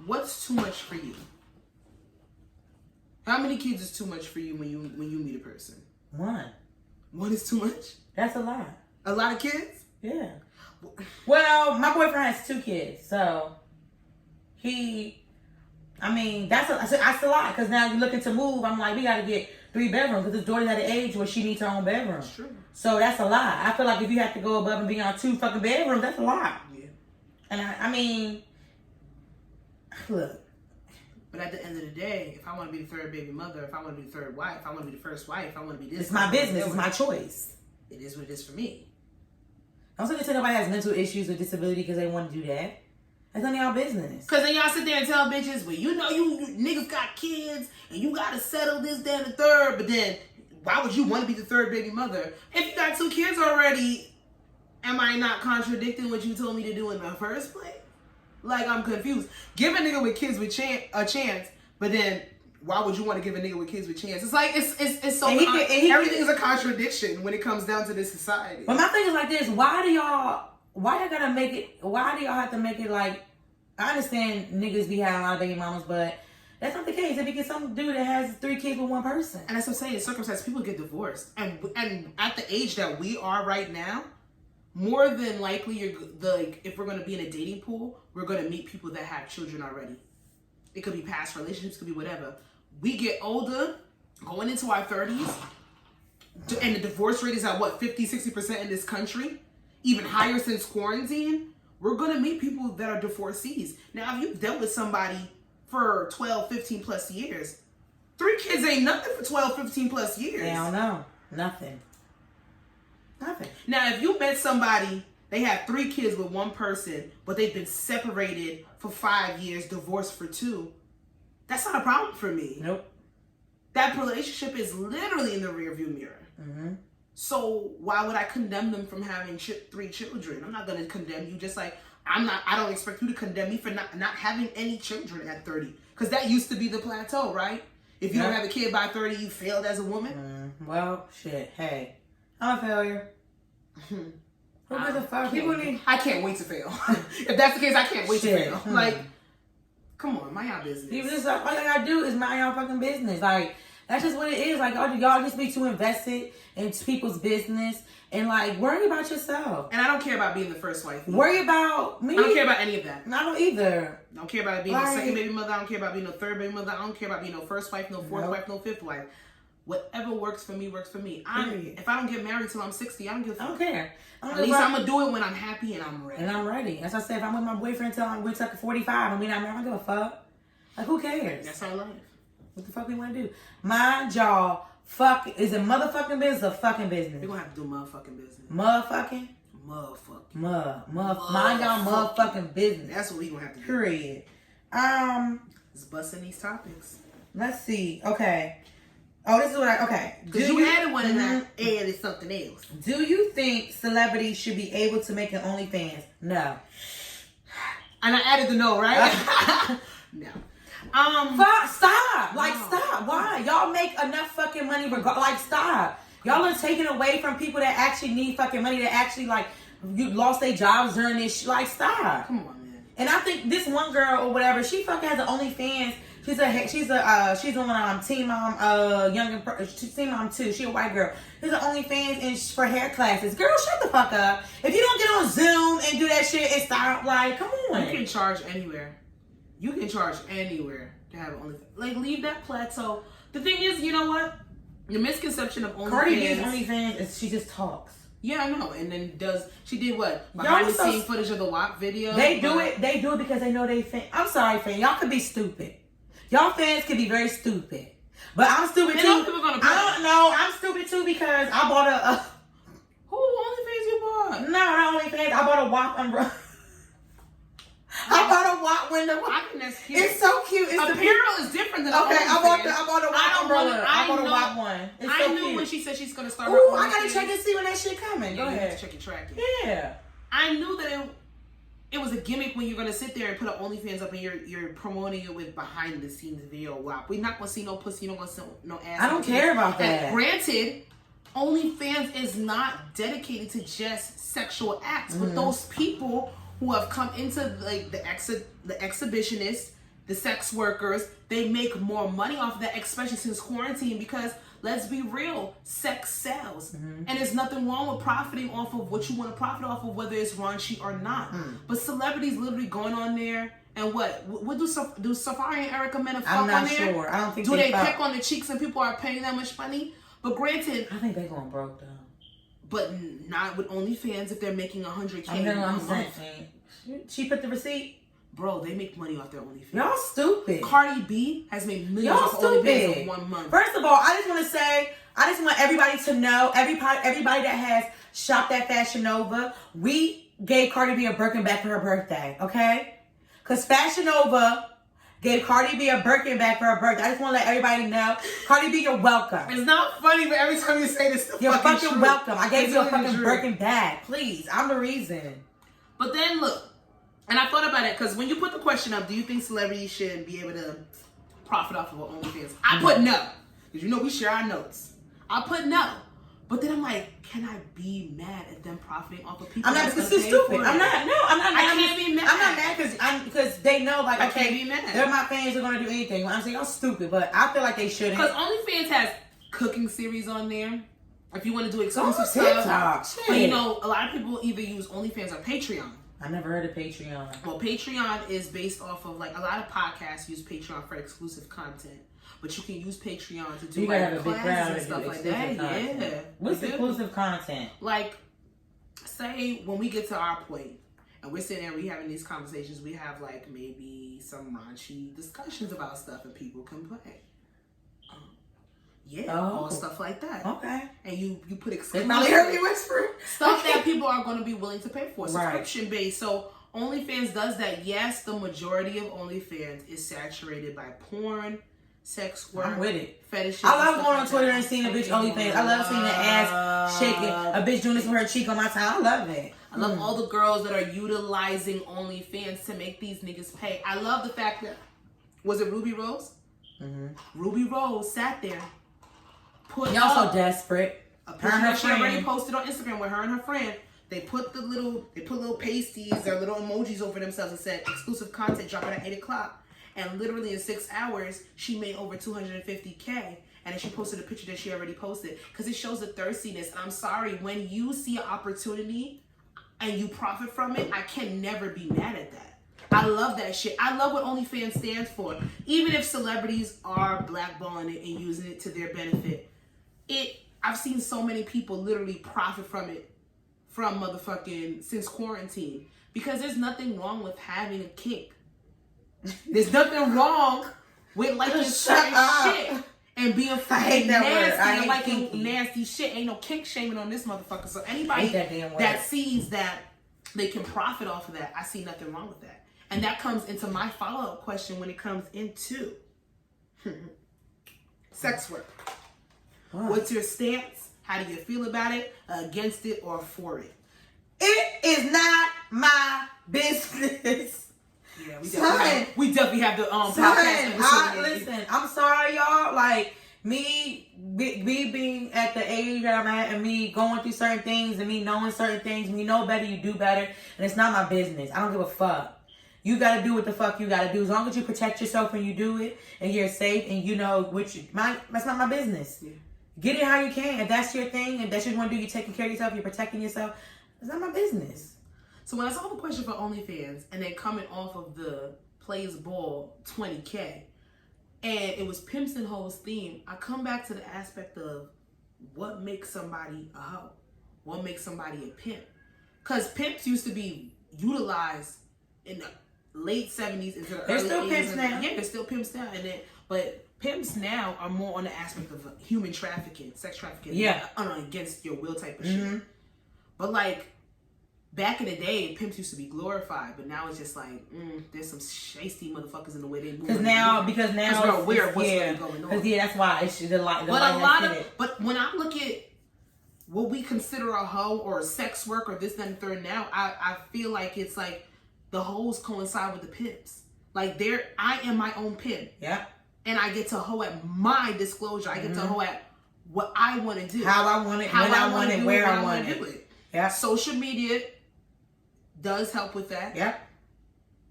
what's too much for you? How many kids is too much for you when you meet a person? One. One is too much? That's a lot. A lot of kids? Yeah. Well, my boyfriend has 2 kids, so that's a lot. Because now you're looking to move. I'm like, we got to get 3 bedrooms because his daughter's at an age where she needs her own bedroom. True. So that's a lot. I feel like if you have to go above and beyond 2 fucking bedrooms, that's a lot. Yeah. And I mean, look. But at the end of the day, if I want to be the third baby mother, if I want to be the third wife, if I want to be the first wife, if I want to be this. It's my business. It's my choice. It is what it is for me. I'm not going to say nobody has mental issues or disability because they want to do that. That's none of y'all business. Because then y'all sit there and tell bitches, well, you know you niggas got kids and you got to settle this, that, and the third. But then, why would you want to be the third baby mother? If you got 2 kids already, am I not contradicting what you told me to do in the first place? Like, I'm confused. Give a nigga with kids with a chance, but then why would you want to give a nigga with kids with chance? It's like, it's so, everything is a contradiction when it comes down to this society. But my thing is like this, why do y'all have to make it like, I understand niggas be having a lot of baby mamas, but that's not the case. If you get some dude that has 3 kids with 1 person. And that's what I'm saying, in circumstances, people get divorced. And at the age that we are right now, more than likely, if we're going to be in a dating pool, we're going to meet people that have children already. It could be past relationships, it could be whatever. We get older, going into our 30s, and the divorce rate is at what, 50-60% in this country? Even higher since quarantine. We're going to meet people that are divorcees. Now, if you've dealt with somebody for 12, 15 plus years, 3 kids ain't nothing for 12, 15 plus years. I don't know. Nothing. Now, if you met somebody, they have 3 kids with 1 person, but they've been separated for 5 years, divorced for 2, that's not a problem for me. Nope. That relationship is literally in the rearview mirror. Mm-hmm. So why would I condemn them from having 3 children? I'm not going to condemn you, just like I don't expect you to condemn me for not having any children at 30. Because that used to be the plateau, right? If you don't have a kid by 30, you failed as a woman. Well, shit. Hey, I'm a failure. Who gives a fuck? I can't wait to fail. If that's the case, I can't wait to fail. Like, come on, mind your business. People just, all I gotta do is mind your fucking business. Like, that's just what it is. Like, y'all just be too invested in people's business and, like, worry about yourself. And I don't care about being the first wife either. Worry about me. I don't care about any of that. I don't either. I don't care about being the second baby mother. I don't care about being no third baby mother. I don't care about being no first wife, no fourth wife, no fifth wife. Whatever works for me, works for me. If I don't get married till I'm 60, I don't give a fuck. I don't care. At least I'm going to do it when I'm happy and I'm ready. And I'm ready. As I said, if I'm with my boyfriend until we're 45 and we're not married, I don't give a fuck. Like, who cares? That's our life. What the fuck we want to do? Mind y'all, is it motherfucking business or fucking business? We're going to have to do motherfucking business. Motherfucking? Mind y'all motherfucking business. That's what we going to have to do. Period. Let's bust in these topics. Let's see. Okay. Oh, this is what okay. Because you added one in that, and it's something else. Do you think celebrities should be able to make an OnlyFans? No. And I added the no, right? No. Stop. Like, stop. Why? Y'all make enough fucking money like, stop. Y'all are taking away from people that actually need fucking money, that actually, like, you lost their jobs during this. Like, stop. Come on, man. And I think this one girl or whatever, she fucking has an OnlyFans. She's on Teen Mom, Teen Mom 2. She a white girl. She's an OnlyFans and for hair classes. Girl, shut the fuck up. If you don't get on Zoom and do that shit and stop, like, come on. You can charge anywhere. You can charge anywhere to have an OnlyFans. Like, leave that plateau. The thing is, you know what? The misconception of OnlyFans. Cardi B's OnlyFans is she just talks. Yeah, I know. And then she did what? Behind the scenes footage of the WAP video. They do it because they know they fan. I'm sorry, fan. Y'all could be stupid. Y'all fans can be very stupid. But I'm stupid too. I don't know. I'm stupid too because I bought a who OnlyFans you bought? No, not OnlyFans. I bought a WAP umbrella. I bought a WAP window. I think that's cute. It's so cute. It's apparel is different than okay. I bought a WAP umbrella. I bought a WAP one. It's so knew cute. when she said she's gonna start. Ooh, I gotta check and see when that shit coming. Yeah, Go ahead. Check your tracking. Yeah. I knew that it was a gimmick when you're gonna sit there and put an OnlyFans up and you're promoting it with behind the scenes video. Wow, we're not gonna see no pussy, you don't gonna see no ass. I don't care about that. And granted, OnlyFans is not dedicated to just sexual acts, but those people who have come into like the exhibitionists, the sex workers, they make more money off of that, especially since quarantine, because let's be real, sex sells. And there's nothing wrong with profiting off of what you want to profit off of, whether it's raunchy or not. But celebrities literally going on there and what do Safari and Erica men fuck on there? I'm not sure. I don't think do they peck on the cheeks and people are paying that much money? But granted, I think they're going broke though. But not with OnlyFans if they're making $100K a month. She put the receipt. Bro, they make money off their OnlyFans. Y'all stupid. Cardi B has made millions off OnlyFans in 1 month. First of all, I just want everybody to know, everybody that has shopped at Fashion Nova, we gave Cardi B a Birkin bag for her birthday, okay? Because Fashion Nova gave Cardi B a Birkin bag for her birthday. I just want to let everybody know, Cardi B, you're welcome. It's not funny, but every time you say this, you're fucking true. welcome. I gave you a fucking Birkin bag. Please, I'm the reason. But then look, and I thought about it because when you put the question up, do you think celebrities should be able to profit off of OnlyFans? I put no, because you know we share our notes. I put no, but then I'm like, can I be mad at them profiting off of people? I'm not because it's stupid. I'm not. No, I'm not. I can't be mad. I'm not mad because they know like I okay, can't be mad. They're my fans. They're gonna do anything. I'm saying y'all stupid, but I feel like they shouldn't. Because OnlyFans has cooking series on there. If you want to do exclusive stuff, but you know, a lot of people either use OnlyFans or Patreon. I never heard of Patreon. Well, Patreon is based off of like a lot of podcasts use Patreon for exclusive content, but you can use Patreon to do like classes and stuff like that. Content. Yeah. What's exclusive content? Like, say when we get to our point and we're sitting there, we having these conversations, we have like maybe some raunchy discussions about stuff and people can play. All stuff like that. Okay. And you put exclusive. They probably heard me whispering. Stuff that people are going to be willing to pay for, subscription based. So OnlyFans does that. Yes, the majority of OnlyFans is saturated by porn, sex work. I'm with it. Fetishes. I love going on Twitter and seeing a bitch OnlyFans. I love seeing the ass shaking. A bitch doing this with her cheek on my time. I love it. I love all the girls that are utilizing OnlyFans to make these niggas pay. I love the fact that, was it Ruby Rose? Ruby Rose sat there. Y'all so desperate. A picture that she already posted on Instagram with her and her friend. They put little pasties or little emojis over themselves and said exclusive content dropping at 8 o'clock. And literally in 6 hours, she made over $250K. And then she posted a picture that she already posted because it shows the thirstiness. And I'm sorry, when you see an opportunity and you profit from it, I can never be mad at that. I love that shit. I love what OnlyFans stands for. Even if celebrities are blackballing it and using it to their benefit. I've seen so many people literally profit from it from motherfucking since quarantine because there's nothing wrong with having a kink. There's nothing wrong with liking certain shit and being fucking nasty and liking nasty shit. Ain't no kink shaming on this motherfucker. So anybody that sees that they can profit off of that, I see nothing wrong with that. And that comes into my follow-up question when it comes into sex work. Wow. What's your stance? How do you feel about it? Against it or for it? It is not my business. Yeah, we definitely have the podcast. Listen, I'm sorry, y'all. Like me being at the age that I'm at and me going through certain things and me knowing certain things. When you know better, you do better. And it's not my business. I don't give a fuck. You got to do what the fuck you got to do. As long as you protect yourself when you do it and you're safe and you know that's not my business. Yeah. Get it how you can. If that's your thing, if that's what you want to do, you're taking care of yourself, you're protecting yourself. It's not my business. So when I saw the question for OnlyFans and they coming off of the Plays Ball 20K and it was Pimps and Hoes theme, I come back to the aspect of what makes somebody a hoe? What makes somebody a pimp? Because pimps used to be utilized in the late 70s into the early 80s. They're still pimps now. Yeah, they're still pimps now. But pimps now are more on the aspect of human trafficking, sex trafficking. Yeah. Against your will type of shit. But like, back in the day, pimps used to be glorified, but now it's just like, there's some shysty motherfuckers in the way they move. Because now we're aware of what's really going on. Because that's why it's the light. But when I look at what we consider a hoe or a sex work or this, that, and third now, I feel like it's like the hoes coincide with the pimps. Like I am my own pimp. Yeah. And I get to hoe at my disclosure. I get to hoe at what I want to do. How I want it, when I want it, where I want to do it. Yeah. Social media does help with that. Yeah.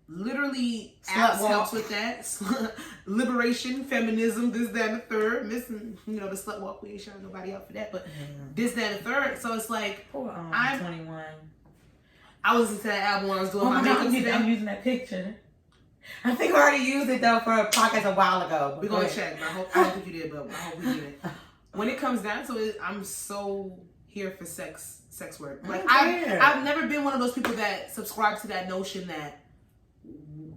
Literally, apps helps with that. Liberation, feminism, this, that, and the third. Missing, the slut walk. We ain't showing nobody up for that, but this, that, and the third. So it's like, I'm 21. I was listening to that album when I was doing my makeup today. I'm using that picture. I think I already used it though for a podcast a while ago. We're gonna check. I don't think you did, but I hope we did it. When it comes down to it, I'm so here for sex work. Like I've never been one of those people that subscribe to that notion that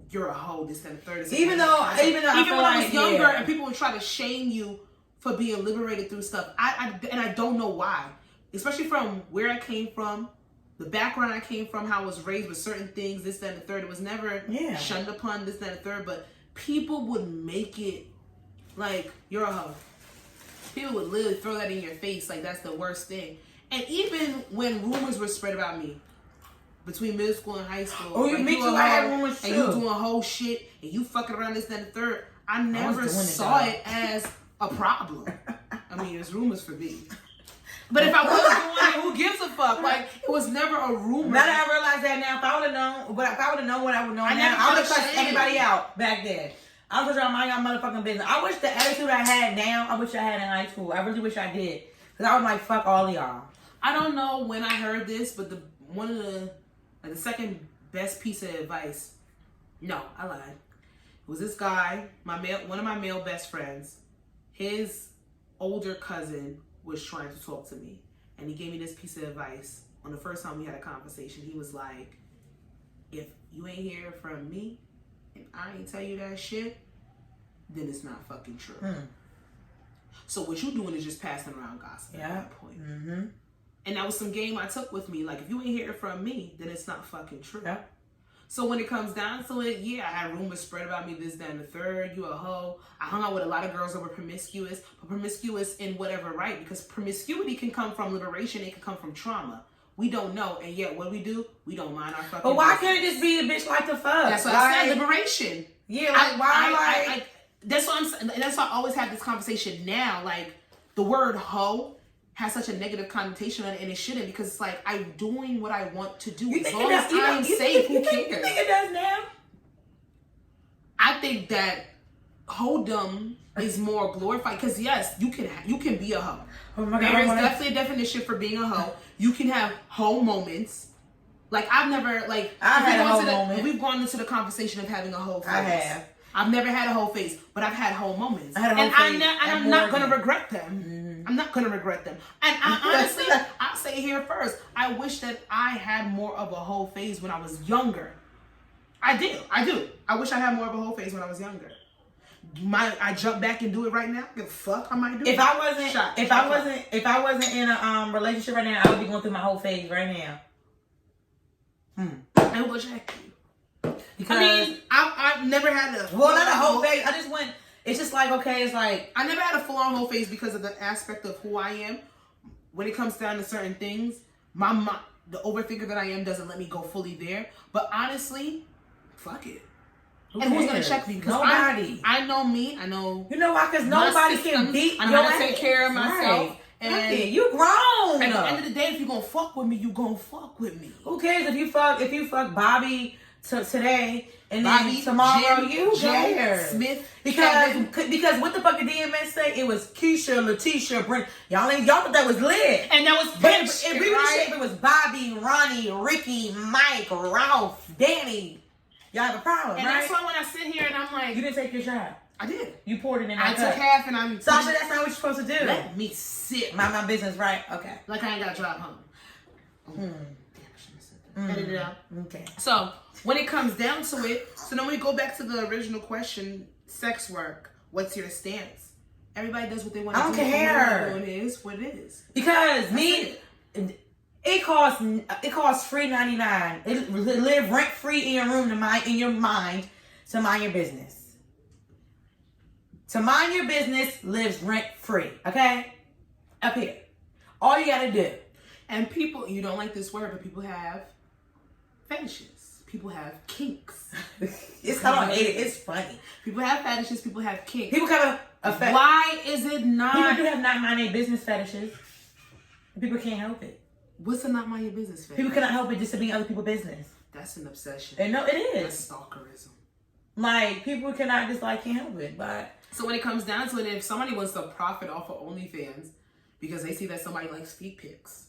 you're a hoe, this, and the third. Even when I was younger and people would try to shame you for being liberated through stuff. I don't know why. Especially from where I came from, the background I came from, how I was raised with certain things, this, that, and the third. It was never shunned upon, this, that, and the third. But people would make it like you're a hoe. People would literally throw that in your face like that's the worst thing. And even when rumors were spread about me between middle school and high school, me too. I had rumors too. And you doing whole shit and you fucking around this, that, and the third. I never saw it as a problem. I mean, there's rumors for me. But if I wasn't doing it, who gives a fuck? Like, it was never a rumor. Now that I realize that now, if I would have known what I would know now, I would have cussed anybody out back then. I was trying to mind your motherfucking business. I wish the attitude I had now, I wish I had in high school. I really wish I did. Because I was like, fuck all of y'all. I don't know when I heard this, but the second best piece of advice, no, I lied. It was this guy, one of my male best friends. His older cousin was trying to talk to me, and he gave me this piece of advice. On the first time we had a conversation, he was like, if you ain't hear from me and I ain't tell you that shit, then it's not fucking true. So what you doing is just passing around gossip at that point. And that was some game I took with me. Like, if you ain't hear from me, then it's not fucking true. Yeah. So when it comes down to it, I had rumors spread about me, this, that, and the third. You a hoe. I hung out with a lot of girls that were promiscuous, but promiscuous in whatever right, because promiscuity can come from liberation, it can come from trauma. We don't know, and yet what we do, we don't mind our fucking. But why can't it just be a bitch like the fuck? That's what I said, liberation. Yeah, like why? That's what I'm saying. That's why I always have this conversation now. Like, the word hoe has such a negative connotation on it, and it shouldn't, because it's like, I'm doing what I want to do. As long as I'm safe, who cares? You think it does now? I think that hoedom is more glorified, because yes, you can be a hoe. Oh my God, there is definitely a definition for being a hoe. You can have hoe moments. Like, I've never, like, we've gone into the conversation of having a hoe phase. I have. I've never had a whole phase, but I've had whole moments. I had a whole phase, I'm not going to regret them. I'm not going to regret them. And honestly, I'll say here first, I wish that I had more of a whole phase when I was younger. I do. I wish I had more of a whole phase when I was younger. I jump back and do it right now? Give a fuck, I might do it. If I wasn't in a relationship right now, I would be going through my whole phase right now. I will check you. Because I mean, I've never had not a whole phase. I just went. It's just like, okay, it's like I never had a full-on whole phase because of the aspect of who I am. When it comes down to certain things, the overthinker that I am doesn't let me go fully there. But honestly, fuck it. Who's gonna check me? Because nobody. I know me. I know. You know why? Because nobody can beat. I know how to take care of myself. Right. And you grown. At the end of the day, if you gonna fuck with me, you gonna fuck with me. Who cares if you fuck Bobby today and Bobby, then tomorrow Jim, you care. Smith, because what the fuck did DMS say? It was Keisha, Letitia, Brent. Y'all thought that was lit. And that was but bitch. If we would say if it was Bobby, Ronnie, Ricky, Mike, Ralph, Danny, y'all have a problem, and right? that's why when I sit here and I'm like, you didn't take your shot. I did. You poured it in. I took half and I'm. Sasha, that's not what you're supposed to do. Let me sit. Mind my business, right? Okay. Like I ain't got to drive home. Damn, I shouldn't have said that. Edit it out. Okay. So when it comes down to it, so then we go back to the original question: sex work. What's your stance? Everybody does what they want to do. I don't care. It is what it is. Because it costs $3.99. It live rent free in your room in your mind to mind your business. To mind your business lives rent free. Okay, up here. All you gotta do. And people, you don't like this word, but people have fetishes. People have kinks. I don't hate it. It's funny. People have fetishes. People have kinks. People have a fetish. Why is it not? People do have not mind their business fetishes. People can't help it. What's a not mind your business fetish? People cannot help it just to be in other people's business. That's an obsession. And no, it is. That's stalkerism. Like, people cannot just can't help it. But so when it comes down to it, if somebody wants to profit off of OnlyFans because they see that somebody likes feet pics,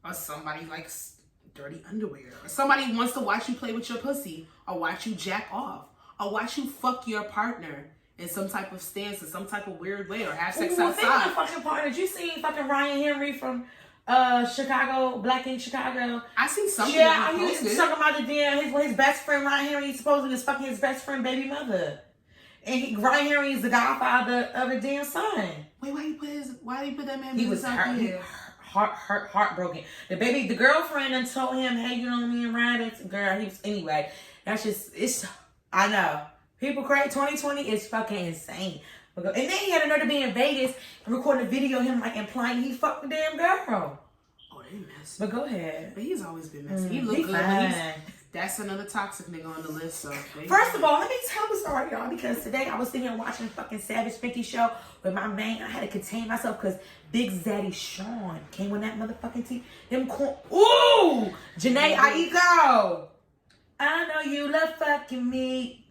or somebody likes dirty underwear, or somebody wants to watch you play with your pussy, or watch you jack off, or watch you fuck your partner in some type of stance, in some type of weird way, or have sex outside. Fucking partner. Did you see fucking Ryan Henry from Chicago, Black in Chicago? I seen something. Yeah, he was talking about the damn his best friend Ryan Henry supposedly was fucking his best friend baby mother, and Ryan Henry is the godfather of the damn son. Wait, why did he put that man? He was heartbroken. The girlfriend done told him, hey, you know me and Ryan, that's girl. Anyway. That's just I know people crazy. 2020 is fucking insane. And then he had another be in Vegas and recording a video of him implying he fucked the damn girl. Oh, they messy. But go ahead. But he's always been messy. He look good. But that's another toxic nigga on the list. So first of all, let me tell the story, y'all, because today I was sitting here watching a fucking Savage Fenty show with my man. I had to contain myself because Big Zaddy Sean came with that motherfucking tea. Ooh! Janae Aiko! I know you love fucking me.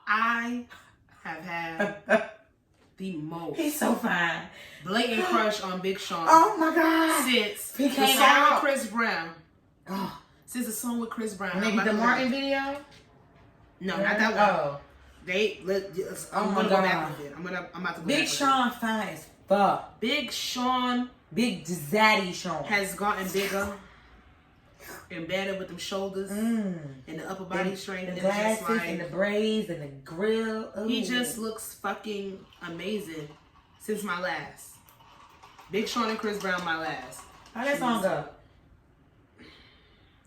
I have had the most. He's so fine. Blatant crush on Big Sean. Oh my God. Since he the came song out with Chris Brown. Oh. Since the song with Chris Brown. Maybe the Martin video? No, not that one. Oh. I'm gonna go back with it. I'm about to go Big Sean fine as fuck. Big Sean. Big Zaddy Sean. Has gotten bigger. And better with them shoulders. And the upper body strength. The glasses and the braids and the grill. Ooh. He just looks fucking amazing since my last. Big Sean and Chris Brown, my last. How that song go?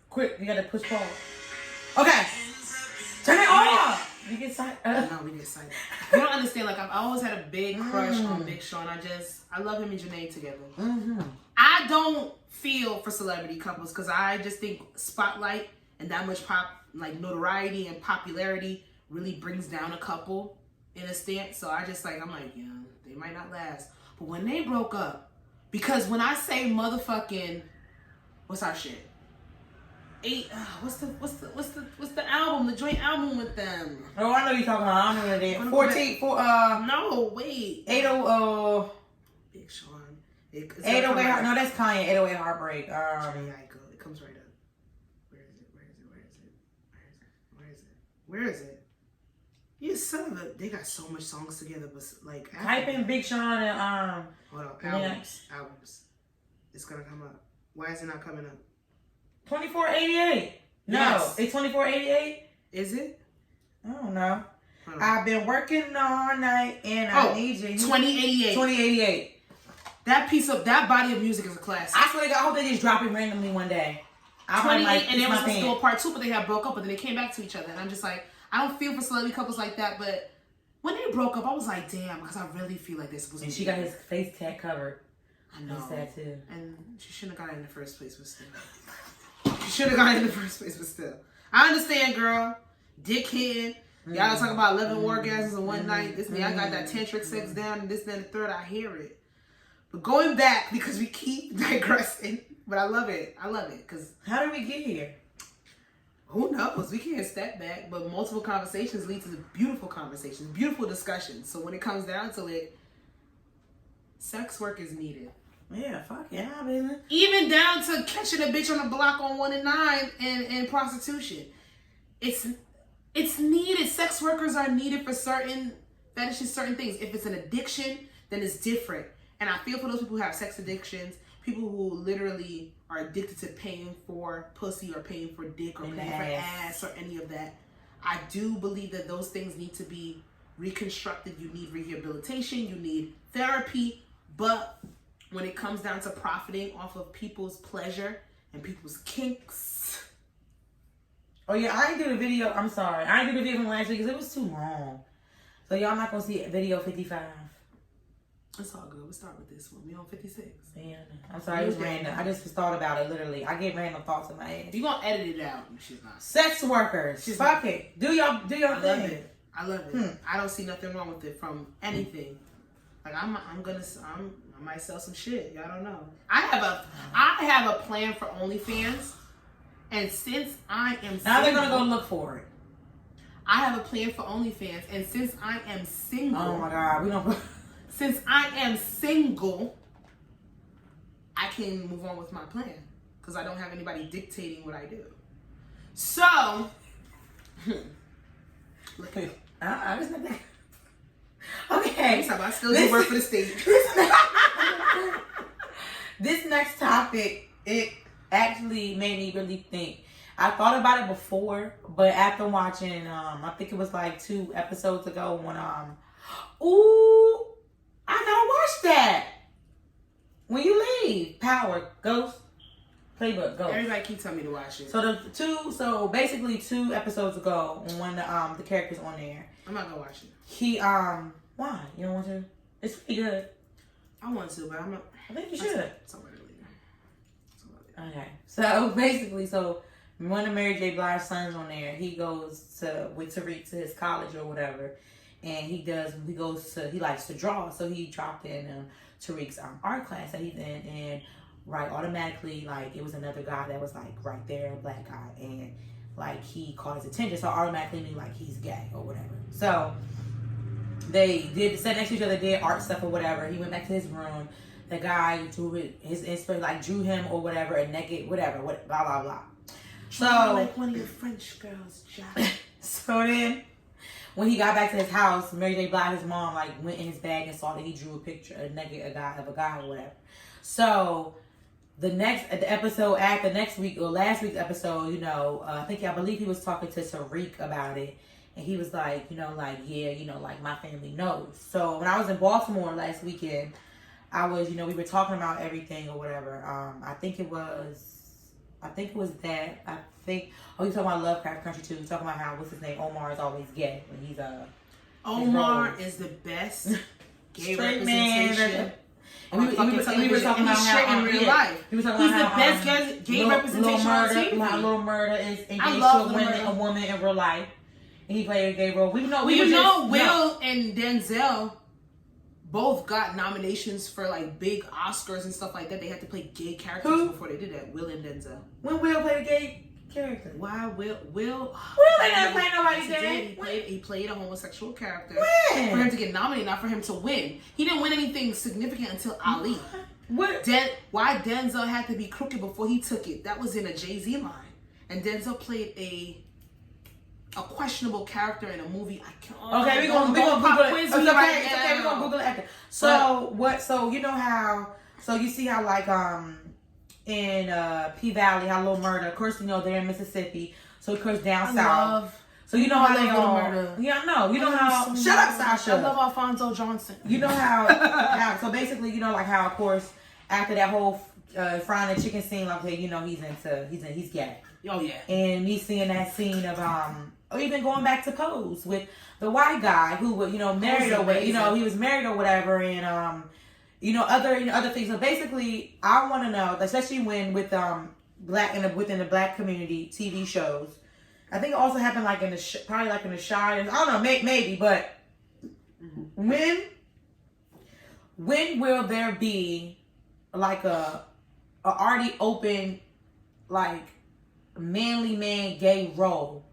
Quick, you gotta push pause. Okay. Turn it off. You get excited. No, we get excited. You don't understand. Like, I've always had a big crush on Big Sean. I love him and Janae together. I don't feel for celebrity couples because I just think spotlight and that much notoriety and popularity really brings down a couple in a stance. So I'm like, yeah, they might not last. But when they broke up, because when I say motherfucking, what's our shit? What's the album? The joint album with them? Oh, I know you're talking about. I don't know what it is. 14. No, wait. 80. Big Sean. 808. No, that's Kanye. 808 Heartbreak. Yeah, it comes right up. Where is it? You son of a. They got so much songs together, but like. Type in Big Sean and Hold on. Albums. It's gonna come up. Why is it not coming up? 2488. No, Yes. it's 2488. Is it? I don't know. I've been working all night and I need you. 2088. 2088. That body of music is a classic. I swear to God, I hope they just drop it randomly one day. 28, and they were supposed to do a part 2, but they had broke up, but then they came back to each other. And I'm just like, I don't feel for celebrity couples like that, but when they broke up, I was like, damn, because I really feel like they're supposed to be. And she got his face tat covered. I know. His tattoo. And she shouldn't have got it in the first place, but still. She should have got it in the first place, but still. I understand, girl. Dickhead. Y'all talking about 11 orgasms in one night. This I got that tantric sex down, and this, and the third. I hear it. But going back, because we keep digressing, but I love it. I love it. Because how did we get here? Who knows? We can't step back, but multiple conversations lead to beautiful conversations, beautiful discussions. So when it comes down to it, sex work is needed. Yeah, fuck yeah, baby. Even down to catching a bitch on the block on 1 and 9 and prostitution. It's needed. Sex workers are needed for certain fetishes, certain things. If it's an addiction, then it's different. And I feel for those people who have sex addictions, people who literally are addicted to paying for pussy or paying for dick or paying for ass or any of that. I do believe that those things need to be reconstructed. You need rehabilitation. You need therapy. But when it comes down to profiting off of people's pleasure and people's kinks. Oh yeah, I ain't do the video. I'm sorry. I ain't do the video from last week because it was too long. So y'all not going to see video 55. It's all good. We'll start with this one. We on 56. Yeah, I'm sorry, it was random. I just thought about it, literally. I get random thoughts in my head. You gonna edit it out. She's not. Sex workers. Fuck it. Do your thing. I love it. I love it. I don't see nothing wrong with it from anything. Like I might sell some shit. Y'all don't know. I have a plan for OnlyFans. And since I am now they're gonna go look for it. I have a plan for OnlyFans, and since I am single. Oh my God, we don't. Since I am single, I can move on with my plan because I don't have anybody dictating what I do. So, look at I was not that. Okay. I still do work for the state. This next topic, it actually made me really think. I thought about it before, but after watching, I think it was like 2 episodes ago when, ooh, I gotta watch that. When you leave, Power, Ghost, Playbook, Ghost. Everybody keep telling me to watch it. So basically 2 episodes ago, when the character's on there. I'm not gonna watch it. He, why? You don't want to? It's pretty good. I want to, but I'm not. I think you should. Somewhere later. Okay. So basically, one of Mary J. Blige's sons on there, he goes with Tariq to his college or whatever. And he likes to draw. So he dropped in Tariq's art class that he's in. And right, automatically, like, it was another guy that was, like, right there, a black guy. And, like, he caught his attention. So automatically knew, like, he's gay or whatever. So they sat next to each other, did art stuff or whatever. He went back to his room. The guy drew his inspiration, like, drew him or whatever, a naked, whatever, blah, blah, blah. So, like one of your French girls, Jack. So then, when he got back to his house, Mary J. Blige, his mom, like, went in his bag and saw that he drew a picture, a guy or whatever. So, the episode after next week, or last week's episode, you know, I believe he was talking to Tariq about it. And he was like, like, my family knows. So, when I was in Baltimore last weekend, I was, we were talking about everything or whatever. I think it was that. You're talking about Lovecraft Country too. You're talking about how, what's his name? Omar is always gay when he's Omar is the best gay straight representation. Man. And we were talking about how in real life. He was talking he's about the best gay representation on TV. Little Murder is engaged to a woman in real life. And he played a gay role. We know Will and Denzel both got nominations for like big Oscars and stuff like that. They had to play gay characters before they did that. Will and Denzel. When Will played a gay character? Why Will ain't playing nobody gay. He played a homosexual character. When? For him to get nominated, not for him to win. He didn't win anything significant until Ali. What? Why Denzel had to be crooked before he took it? That was in a Jay-Z line. And Denzel played a questionable character in a movie. I can't. Okay, we're gonna Google it. It's okay, we're gonna Google it after. So you know how? So you see how, like, in P Valley, how Little Murder. Of course, they're in Mississippi. So of course down south. So you know how they all. Murder. Yeah, no. You know how? Shut up, Sasha. I love Alfonso Johnson. You know how? So basically, like how, of course, after that whole frying the chicken scene, like, he's gay. Oh yeah. And me seeing that scene of or even going back to Pose with the white guy who was, married or whatever, he was married or whatever, and other things. So basically, I want to know, especially when with within the black community TV shows. I think it also happened like in the probably like in the Shire. I don't know, maybe, but when when will there be like a already open, like, manly man gay role?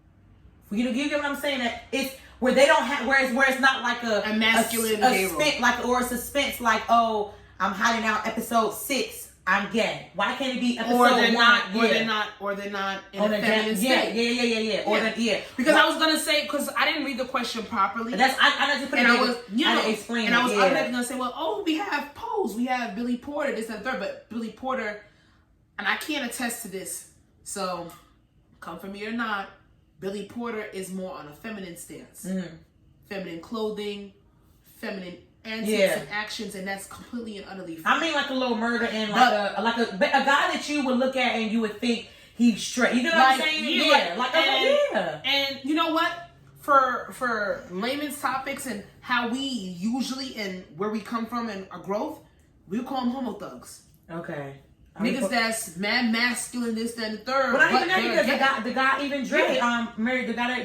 You get what I'm saying? That it's where they don't have, where it's not like a masculine gay role, like, or a suspense, like, oh, I'm hiding out episode 6, I'm gay. Why can't it be episode 1? Or they're not in a feminine state. Yeah. Because I was gonna say, because I didn't read the question properly. That's I just put it. I was explaining. And I was automatically gonna say, well, we have Pose, we have Billy Porter, this and third, but Billy Porter, and I can't attest to this, so come for me or not, Billy Porter is more on a feminine stance. Mm-hmm. Feminine clothing, feminine antics and actions, and that's completely and utterly fine. I mean, like a little murder and like a guy that you would look at and you would think he's straight. You know what I'm saying? And you know what? For layman's topics and how we usually and where we come from and our growth, we would call them homo thugs. Okay. Niggas that's mad masculine, this, that, and the third. But not even that, because the guy even Dre,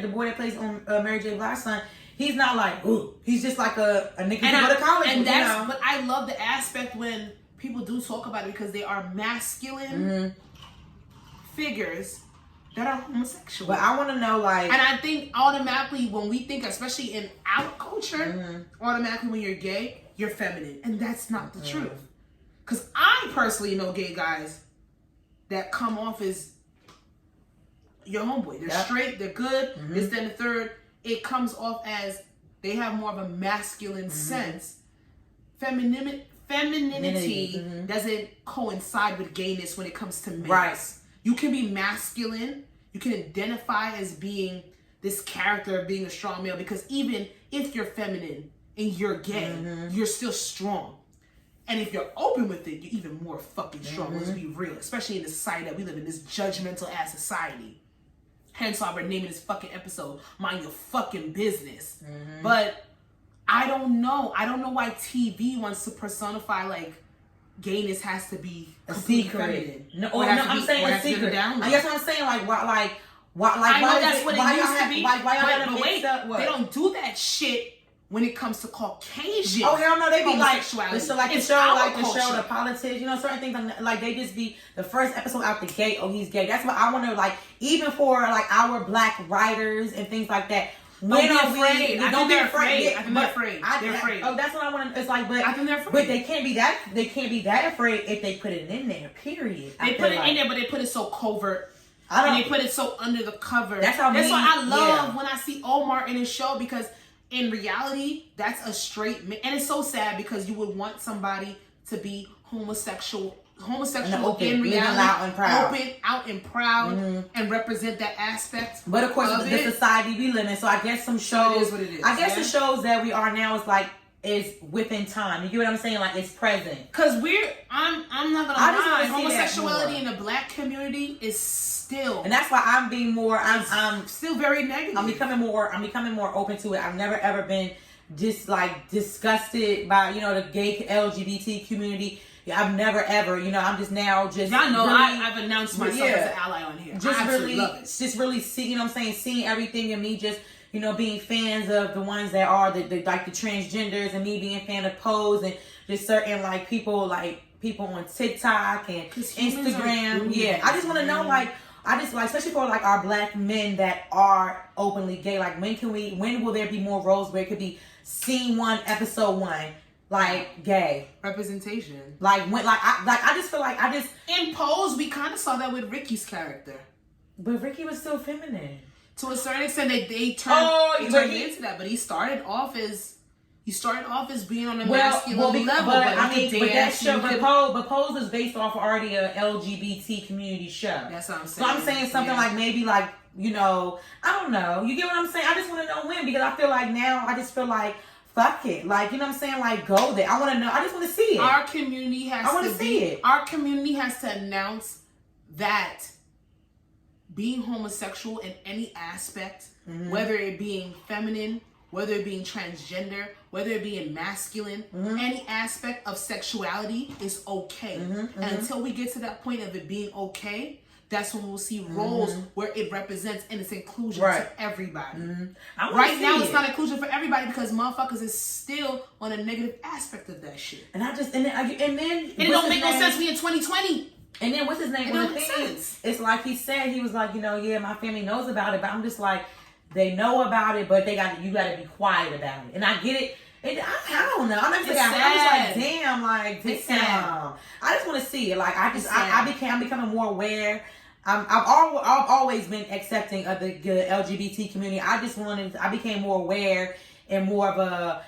the boy that plays on Mary J. Blige's son, he's not like, ooh. He's just like a nigga who go to college. And that's, but I love the aspect when people do talk about it, because they are masculine figures that are homosexual. But I want to know, like, and I think automatically when we think, especially in our culture, automatically when you're gay, you're feminine, and that's not the truth. Because I personally know gay guys that come off as your homeboy. They're straight, they're good, this, then the third. It comes off as they have more of a masculine sense. Femininity doesn't coincide with gayness when it comes to men. Right. You can be masculine. You can identify as being this character of being a strong male, because even if you're feminine and you're gay, you're still strong. And if you're open with it, you're even more fucking strong. Let's be real. Especially in the society that we live in, this judgmental ass society. Hence why we're naming this fucking episode Mind Your Fucking Business. But I don't know. I don't know why TV wants to personify like gayness has to be a secret. Feminine. No, I'm saying a secret. I guess what I'm saying, like, why I know that's what it used to be. But wait, they don't do that shit when it comes to Caucasian. Oh hell no, they be like the show, the politics, you know, certain things like they just be the first episode out the gate. Oh, he's gay. That's what I want to, like, even for like our black writers and things like that. Don't be afraid. Don't be afraid. I think they're afraid. They're afraid. Oh, that's what I want to. It's like, but I think they're afraid. But they can't be that. They can't be that afraid if they put it in there. Period. They put it in there, but they put it so covert. And they put it so under the cover. That's why I love when I see Omar in his show, because in reality, that's a straight man. And it's so sad, because you would want somebody to be homosexual in reality, out and proud, and represent that aspect. But of course, the society we live in. So I guess some shows, it is what it is. I guess the shows that we are now is within time. You get what I'm saying? Like, it's present. Cause I'm not gonna lie, homosexuality in the black community is still, and that's why I'm being more. I'm still very negative. I'm becoming more open to it. I've never ever been just like disgusted by, you know, the gay LGBT community. I've never ever, you know, I'm just now just. Y'all know, really, I've announced myself as an ally on here. Just I really love it. Just really see, you know what I'm saying, seeing everything, and me just, you know, being fans of the ones that are the like the transgenders, and me being a fan of Pose, and just certain like people on TikTok and Instagram. I just want to know, like, especially for like our black men that are openly gay, like, when will there be more roles where it could be scene 1, episode 1, like, gay representation? Like, when, I just feel like in Pose, we kind of saw that with Ricky's character, but Ricky was still feminine to a certain extent. They turned into that, but he started off as being on a masculine level. But I mean, but Pose was based off already a LGBT community show. That's what I'm saying. So I'm saying something like, maybe like, you know, I don't know. You get what I'm saying? I just want to know when, because I feel like now, I just feel like, fuck it. Like, you know what I'm saying? Like, go there. I want to know. I just want to see it. Our community Our community has to announce that being homosexual in any aspect, whether it being feminine, whether it being transgender, whether it being masculine, any aspect of sexuality is okay. And until we get to that point of it being okay, that's when we'll see roles where it represents and it's inclusion to everybody. Right now, it's not inclusion for everybody because motherfuckers is still on a negative aspect of that shit. And it don't make no sense. We in 2020. And then what's his name? It don't make sense. It's like he said, he was like, you know, yeah, my family knows about it, but I'm just like, they know about it, but you got to be quiet about it. And I get it. I don't know. I'm just like, damn, I just want to see it. Like, I'm becoming more aware. I've always been accepting of the LGBT community. I became more aware and more of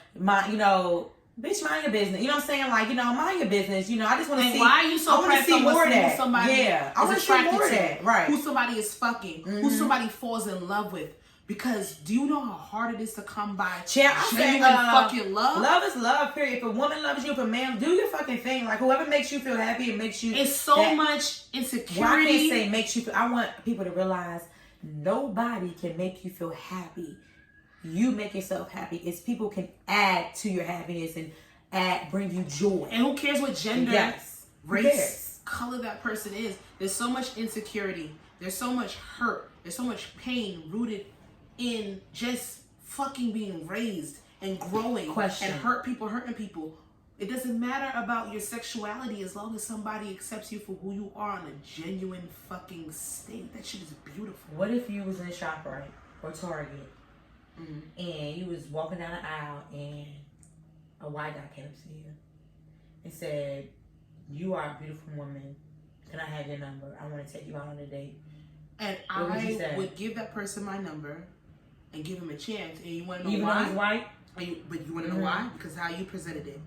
bitch, mind your business. You know what I'm saying? Like, mind your business. I just want to see. Why are you so pressed on more of that? Somebody I want to see more of that. Right. Who somebody is fucking. Who somebody falls in love with. Because do you know how hard it is to come by genuine fucking love? Love is love, period. If a woman loves you, if a man, do your fucking thing. Like, whoever makes you feel happy, it makes you... It's so much insecurity. Well, I can't say makes you feel... I want people to realize nobody can make you feel happy. You make yourself happy. It's people can add to your happiness and bring you joy. And who cares what gender, race, color that person is? There's so much insecurity. There's so much hurt. There's so much pain rooted in just fucking being raised and growing and hurting people. It doesn't matter about your sexuality as long as somebody accepts you for who you are in a genuine fucking state. That shit is beautiful. What if you was in ShopRite or Target and you was walking down the aisle and a white guy came up to you and said, "You are a beautiful woman. Can I have your number? I want to take you out on a date." And I would give that person my number and give him a chance. And you want to know even why? Though he's white? But you want to know why? Because how you presented it.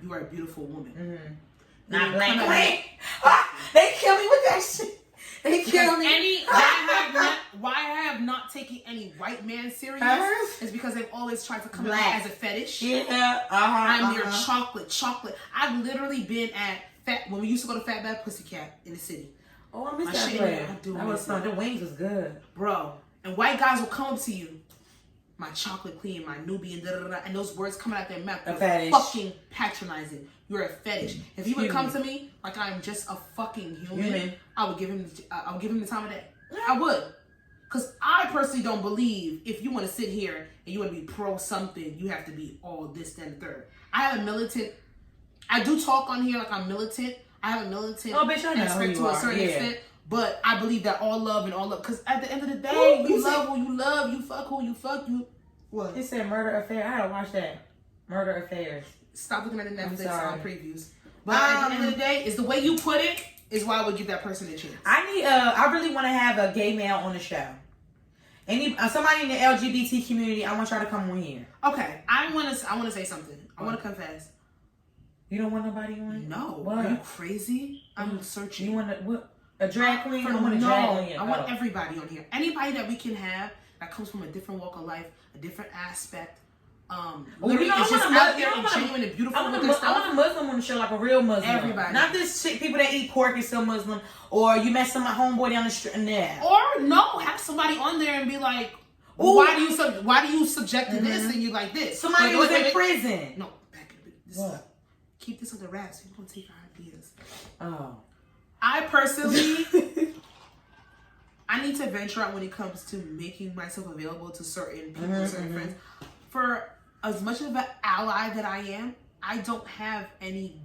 You are a beautiful woman. Not black. They kill me with that shit. They kill me. Why I have not taken any white man serious is because they've always tried to come at as a fetish. Yeah. I'm your chocolate. I've literally been at when we used to go to Fat Bad Pussycat in the city. Oh, I miss that place. That was fun. The wings was good, bro. And white guys will come up to you, my chocolate queen, my Nubian, and those words coming out their mouth. A fetish. Fucking patronizing. You're a fetish. If he would come to me like I'm just a fucking human, I would give him the time of day. I would, cause I personally don't believe if you want to sit here and you want to be pro something, you have to be all this, then the third. I do talk on here like I'm militant. I have a militant aspect to a certain extent, but I believe that all love and all love. Because at the end of the day, you love who you love, you fuck who you fuck. You what? It said Murder Affair. I gotta watch that. Murder Affairs. Stop looking at the Netflix previews. But at the end of the day, it's the way you put it is why I would give that person a chance. I really want to have a gay male on the show. Somebody in the LGBT community. I want y'all to come on here. Okay, I want to say something. I want to confess. You don't want nobody on? No. What? Are you crazy? I'm searching. You want a drag queen? I want everybody on here. Anybody that we can have that comes from a different walk of life, a different aspect. I want a Muslim on the show, like a real Muslim. Everybody. Not this shit, people that eat pork and still Muslim. Or you met some homeboy down the street. Or no, have somebody on there and be like, why do you subject to this and you like this? Somebody was in prison. No, back in this. What? Keep this under wraps. People don't take our ideas. Oh. I personally, I need to venture out when it comes to making myself available to certain people, certain friends. For as much of an ally that I am, I don't have any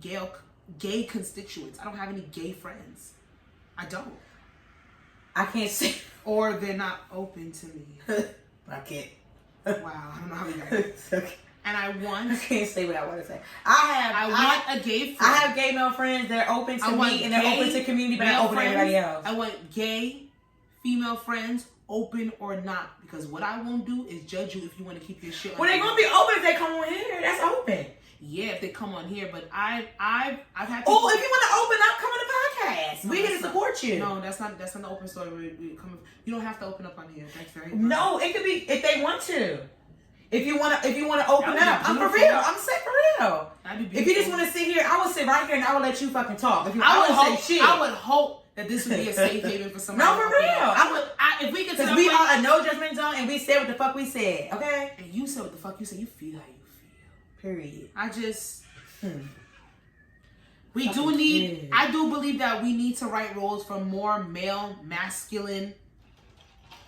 gay constituents. I don't have any gay friends. I don't. I can't say. Or they're not open to me. I can't. Wow, I don't know how we got it. Okay. And I can't say what I want to say. I want a gay friend. I have gay male friends. They're open to me and they're open to community, but not open to everybody else. I want gay female friends, open or not, because what I won't do is judge you if you want to keep your shit. Well, they're gonna be open if they come on here. That's open. Yeah, if they come on here, but I've had. Oh, if you want to open up, come on the podcast. We're here to support you. No, that's not the open story. You don't have to open up on here. That's very. No, it could be if they want to. If you want to open up, I'm for real. I'm saying for real. If you just want to sit here, I will sit right here and I will let you fucking talk. If you I would hope that this would be a safe haven for somebody. No, for real. If we could, because we are a no judgment zone and we said what the fuck we said. Okay. And you said what the fuck you said. You feel how you feel. Period. I just. We do need, I do believe that we need to write roles for more male, masculine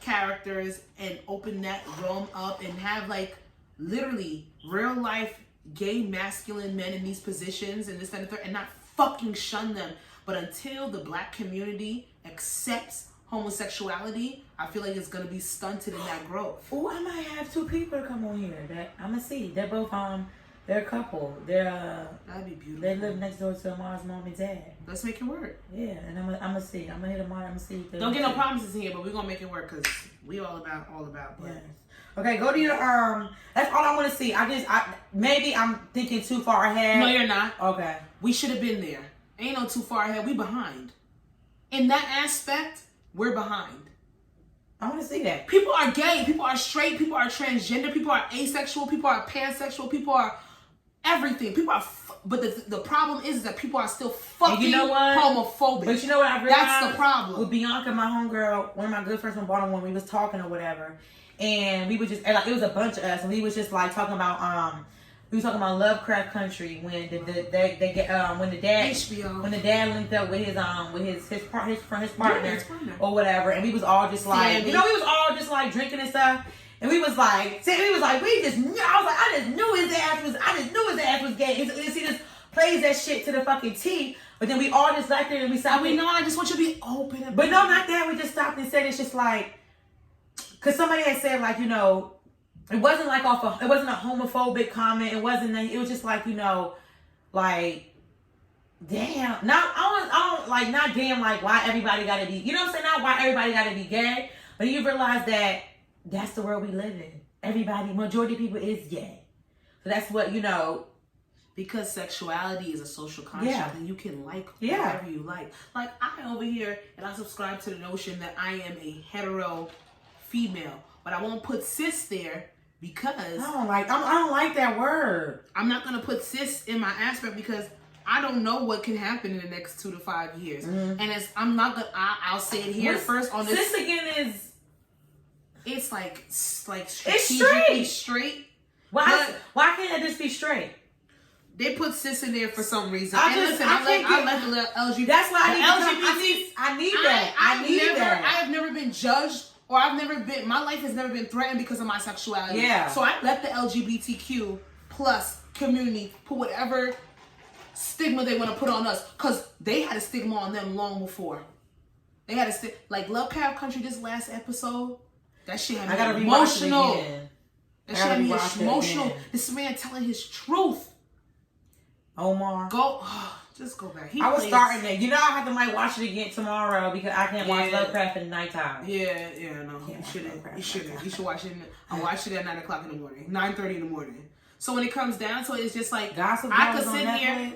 characters and open that realm up and have like literally real life gay masculine men in these positions and this and the third, and not fucking shun them. But until the black community accepts homosexuality, I feel like it's gonna be stunted in that growth. Oh, I might have 2 people to come on here that I'm gonna see. They're both they're a couple. They're that'd be beautiful. They live next door to Amar's mom and dad. Let's make it work. Yeah, and I'm gonna see. I'm gonna hit Amar. I'm gonna see. If Don't get no promises here, but we're gonna make it work because we all about. But. Yes. Okay, go to your That's all I want to see. Maybe I'm thinking too far ahead. No, you're not. Okay. We should have been there. Ain't no too far ahead. We behind. In that aspect, we're behind. I want to see that. People are gay. People are straight. People are transgender. People are asexual. People are pansexual. People are everything. People are. But the problem is that people are still fucking homophobic. But you know what I realized? That's the problem. With Bianca, my homegirl, one of my good friends from Baltimore, when we was talking or whatever, and we were just like, it was a bunch of us, and we was just like talking about we were talking about Lovecraft Country when when the dad linked up with his partner or whatever, and we was all just like, we was all just like drinking and stuff, and we just knew, I just knew his ass was gay. He just plays that shit to the fucking T. But then we all just like there and we stopped. I just want you to be open. But no, not that. We just stopped and said it's just like, because somebody had said like, it wasn't like it wasn't a homophobic comment. It was just like, like, damn. Not damn, like why everybody gotta be, you know what I'm saying? Not why everybody gotta be gay. But you realize that that's the world we live in. Majority of people is gay. So that's what, because sexuality is a social construct and you can like whatever you like. Like I over here and I subscribe to the notion that I am a hetero female, but I won't put cis there because I don't like that word. I'm not gonna put cis in my aspect because I don't know what can happen in the next 2 to 5 years. Mm-hmm. And I'll say it here first on this. Cis again is it's like strategically straight. Why can't it just be straight? They put cis in there for some reason. I let the LGBT. That's why I need that. I have never been judged, or my life has never been threatened because of my sexuality. Yeah. So I let the LGBTQ plus community put whatever stigma they want to put on us, because they had a stigma on them long before. They had a like Lovecraft Country. This last episode, that shit had me emotional. That shit had me emotional. This man telling his truth. Omar. Just go back. I was starting it. I have to watch it again tomorrow because I can't watch Lovecraft in the nighttime. Yeah, no. You shouldn't. You should watch it. I watched it at 9 o'clock in the morning. 9:30 in the morning. So when it comes down to it, it's just like, Gossip I could Girls sit here.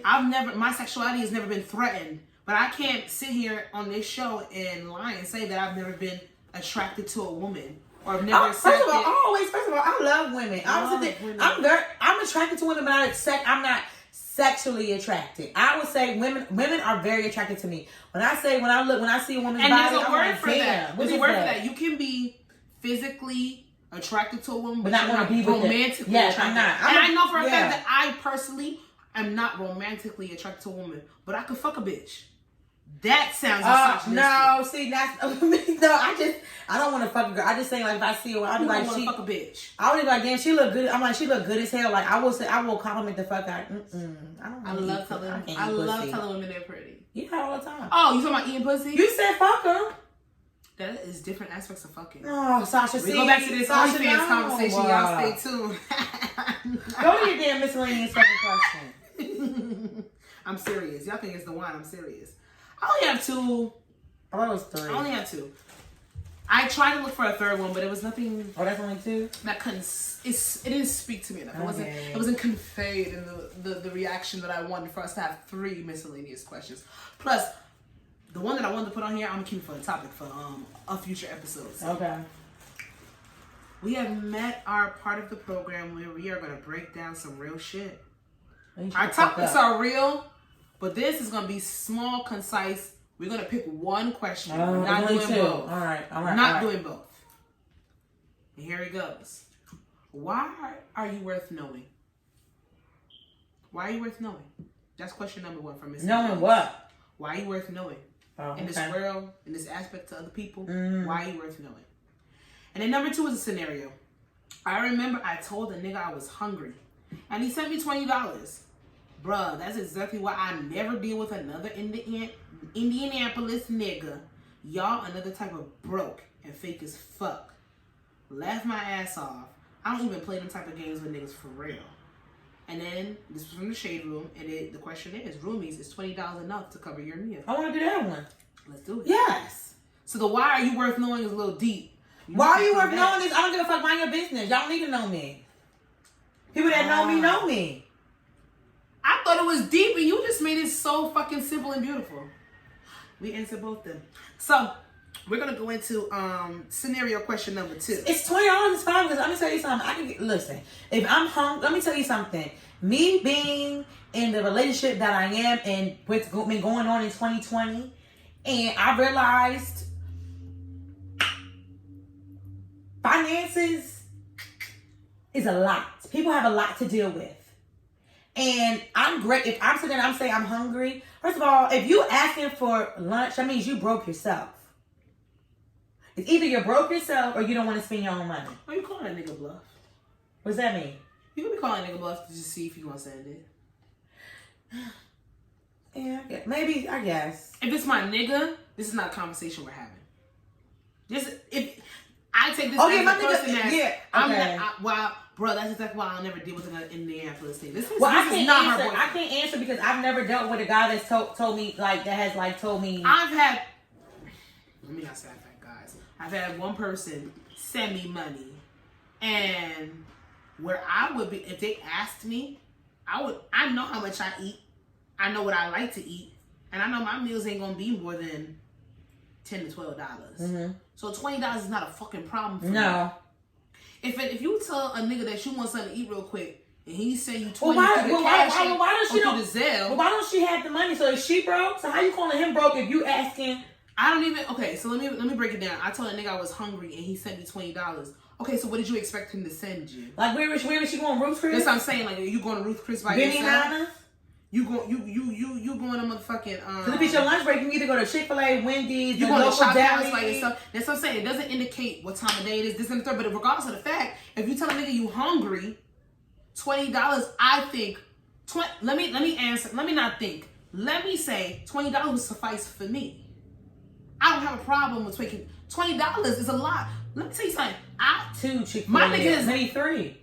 My sexuality has never been threatened. But I can't sit here on this show and lie and say that I've never been attracted to a woman. Or I've never first of all, I love women. I'm attracted to women, but I'm not sexually attracted. I would say women are very attracted to me. When I see a woman's body, there's a word for that. There's a word for that. You can be physically attracted to a woman, but not want to be romantically attracted. I'm not. And I know for a fact that I personally am not romantically attracted to a woman, but I could fuck a bitch. That sounds misogynistic. No, see, that's I don't want to fuck a girl. I just say, like, if I see her, I'll be like, she fuck a bitch. I would be like, damn, she look good. I'm like, she look good as hell. Like, I will compliment the fuck out. I love telling women they're pretty. Yeah, all the time. Oh, you talking about eating pussy? You said fuck her. That is different aspects of fucking. Oh, Sasha, we go back to this OnlyFans conversation. Y'all stay tuned. Go to your damn miscellaneous fucking question. I'm serious. Y'all think it's the one. I'm serious. I only have 2. Oh, that was 3. I only have 2. I tried to look for a third one, but it was nothing. Oh, that's only 2? That couldn't. It didn't speak to me enough. It wasn't conveyed in the reaction that I wanted for us to have 3 miscellaneous questions. Plus, the one that I wanted to put on here, I'm gonna keep it for the topic for a future episodes. Okay. We have met our part of the program where we are gonna break down some real shit. Our topics are real, but this is gonna be small, concise. We're gonna pick one question. We're not doing both. All right. Not doing both. And here it goes. Why are you worth knowing? Why are you worth knowing? That's question number 1 from Miss. Knowing what? Why are you worth knowing? Oh, in this world, in this aspect to other people, Mm-hmm. why are you worth knowing? And then number 2 is a scenario. I remember I told a nigga I was hungry, and he sent me $20. Bruh, that's exactly why I never deal with another Indianapolis nigga. Y'all another type of broke and fake as fuck. Laugh my ass off. I don't even play them type of games with niggas for real. And then, this was from the shade room, and the question is, roomies, is $20 enough to cover your meal? I want to do that one. Let's do it. Yes. So the why are you worth knowing is a little deep. Why are you worth knowing this? I don't give a fuck, mind your business. Y'all need to know me. People that know me. I thought it was deep, and you just made it so fucking simple and beautiful. We answered both them. So, we're going to go into scenario question number 2. It's $20 is fine, because let me tell you something. Listen, if I'm hungry, let me tell you something. Me being in the relationship that I am and what's been going on in 2020, and I realized finances is a lot. People have a lot to deal with. And I'm great. If I'm sitting there and I'm saying I'm hungry, first of all, if you asking for lunch, that means you broke yourself. It's either you're broke yourself or you don't want to spend your own money. Why you calling a nigga bluff? What does that mean? You can be calling a nigga bluff to just see if you want to send it. Yeah, maybe, I guess. If it's my nigga, this is not a conversation we're having. If I take this as a person that I'm bro, that's exactly why I'll never deal with another Indianapolis thing. This is not her boyfriend. I can't answer because I've never dealt with a guy that's told me, like, that has, like, told me. Let me not say I've had guys. I've had one person send me money, and where I would be, if they asked me, I know how much I eat. I know what I like to eat. And I know my meals ain't going to be more than $10 to $12. Mm-hmm. So $20 is not a fucking problem for me. No. If you tell a nigga that you want something to eat real quick, and he send you $20 through the cash through the Zelle. Well, why don't she have the money? So is she broke? So how you calling him broke if you asking? I don't even. Okay, so let me break it down. I told a nigga I was hungry, and he sent me $20. Okay, so what did you expect him to send you? Like where is she going? Ruth Chris? That's what I'm saying. Like, are you going to Ruth Chris by Benny yourself? Hanna? You going to motherfucking Cause if it's your lunch break, you either go to Chick-fil-A, Wendy's, you going to Shop Deli. by yourself. That's what I'm saying. It doesn't indicate what time of day it is, this and the third. But regardless of the fact, if you tell a nigga you hungry, $20, I think. Let me answer. Let me not think. Let me say $20 would suffice for me. I don't have a problem with taking $20 is a lot. Let me tell you something. Two Chick-fil-A. My nigga is maybe 3.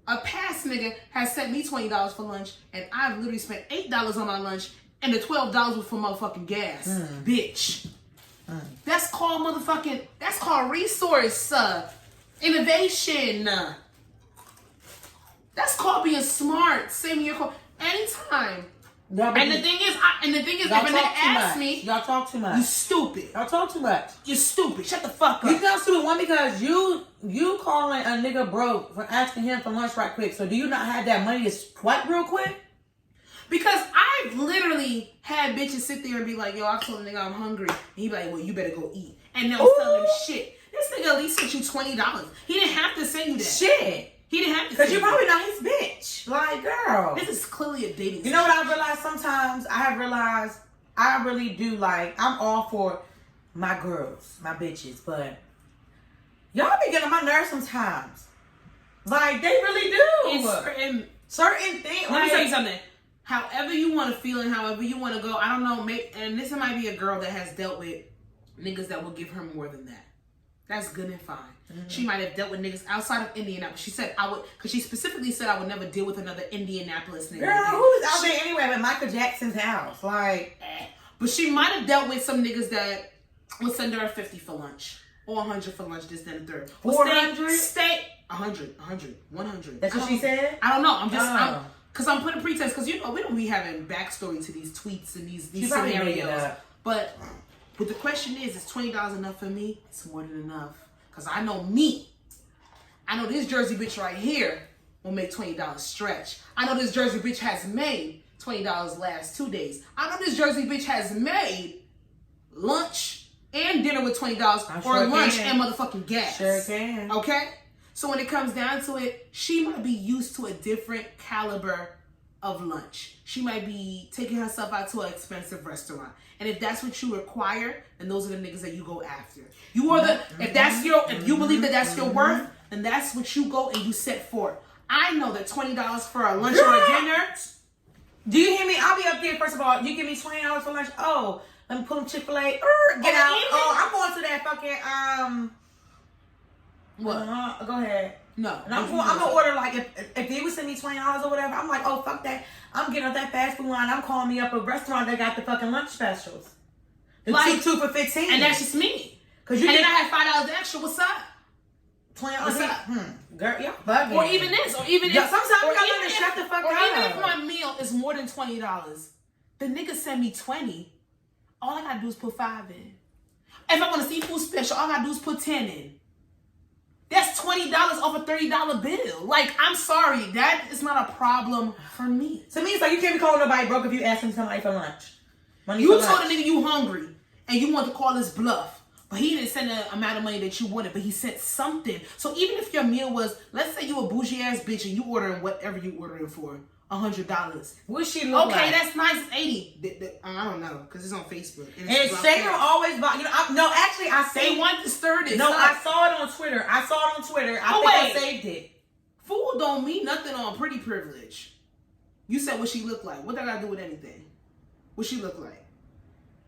A past nigga has sent me $20 for lunch, and I've literally spent $8 on my lunch, and the $12 was for motherfucking gas, bitch. That's called motherfucking. That's called resource innovation. That's called being smart. Saving your call anytime. And the thing is, if a nigga asks me, y'all talk too much. You stupid. Y'all talk too much. You stupid. Shut the fuck up. You sound stupid. One, because you calling a nigga broke for asking him for lunch right quick. So do you not have that money to swipe real quick? Because I've literally had bitches sit there and be like, yo, I told a nigga I'm hungry. And he be like, well, you better go eat. And they'll tell him shit. This nigga at least sent you $20. He didn't have to send you that. Shit. He didn't have to. Because you're probably not his bitch. Like, girl. This is clearly a dating. You know what I realized sometimes? I really do, like, I'm all for my girls, my bitches, but y'all be getting on my nerves sometimes. Like, they really do. It's certain things. Let me tell you something. However you want to feel and however you want to go, I don't know, and this might be a girl that has dealt with niggas that will give her more than that. That's good and fine. Mm-hmm. She might have dealt with niggas outside of Indianapolis. She said because she specifically said I would never deal with another Indianapolis nigga. Girl, who's out there anyway at Michael Jackson's house? Like, but she might have dealt with some niggas that would send her $50 for lunch or $100 for lunch, this, then, the third. 400? Stay 100, 100. That's what she said? I don't know. I'm just because I'm putting pretense because we don't be having backstory to these tweets and these scenarios. But the question is $20 enough for me? It's more than enough. Because I know me. I know this Jersey bitch right here will make $20 stretch. I know this Jersey bitch has made $20 last 2 days. I know this Jersey bitch has made lunch and dinner with $20 or lunch and motherfucking gas. Sure can. Okay? So when it comes down to it, she might be used to a different caliber of lunch. She might be taking herself out to an expensive restaurant. And if that's what you require, then those are the niggas that you go after. You are the, if you believe that that's your worth, then that's what you go and you set for. I know that $20 for a lunch or a dinner. Do you hear me? I'll be up there, first of all, you give me $20 for lunch. Oh, let me pull them Chick-fil-A. Get out. Oh, I'm going to that fucking, what? Go ahead. No. And I'm gonna order, like, if they would send me $20 or whatever, I'm like, oh, fuck that. I'm getting up that fast food line. I'm calling me up a restaurant that got the fucking lunch specials. The like, two for $15. And that's just me. Cause then I had $5 extra. What's up? $20. What's up? Girl, y'all bugging. Or even this. Or even if, sometimes I gotta shut the fuck up. Or even if my meal is more than $20, the nigga send me 20. All I gotta do is put 5 in. If I want a seafood special, all I gotta do is put 10 in. That's $20 off a $30 bill. Like, I'm sorry, that is not a problem for me. To me, it's like you can't be calling nobody broke if you asking somebody for lunch. You told a nigga you hungry and you want to call his bluff, but he didn't send the amount of money that you wanted, but he sent something. So even if your meal was, let's say you a bougie ass bitch and you ordering whatever you ordering for, $100. What she look like? Okay, that's nice. It's 80. I don't know, because it's on Facebook. And Shay don't always buy. You know, no, actually, I saved. They want to stir this. No, I saw it on Twitter. I think I saved it. Food don't mean nothing on Pretty Privilege. You said what she looked like. What that got to do with anything? What she look like?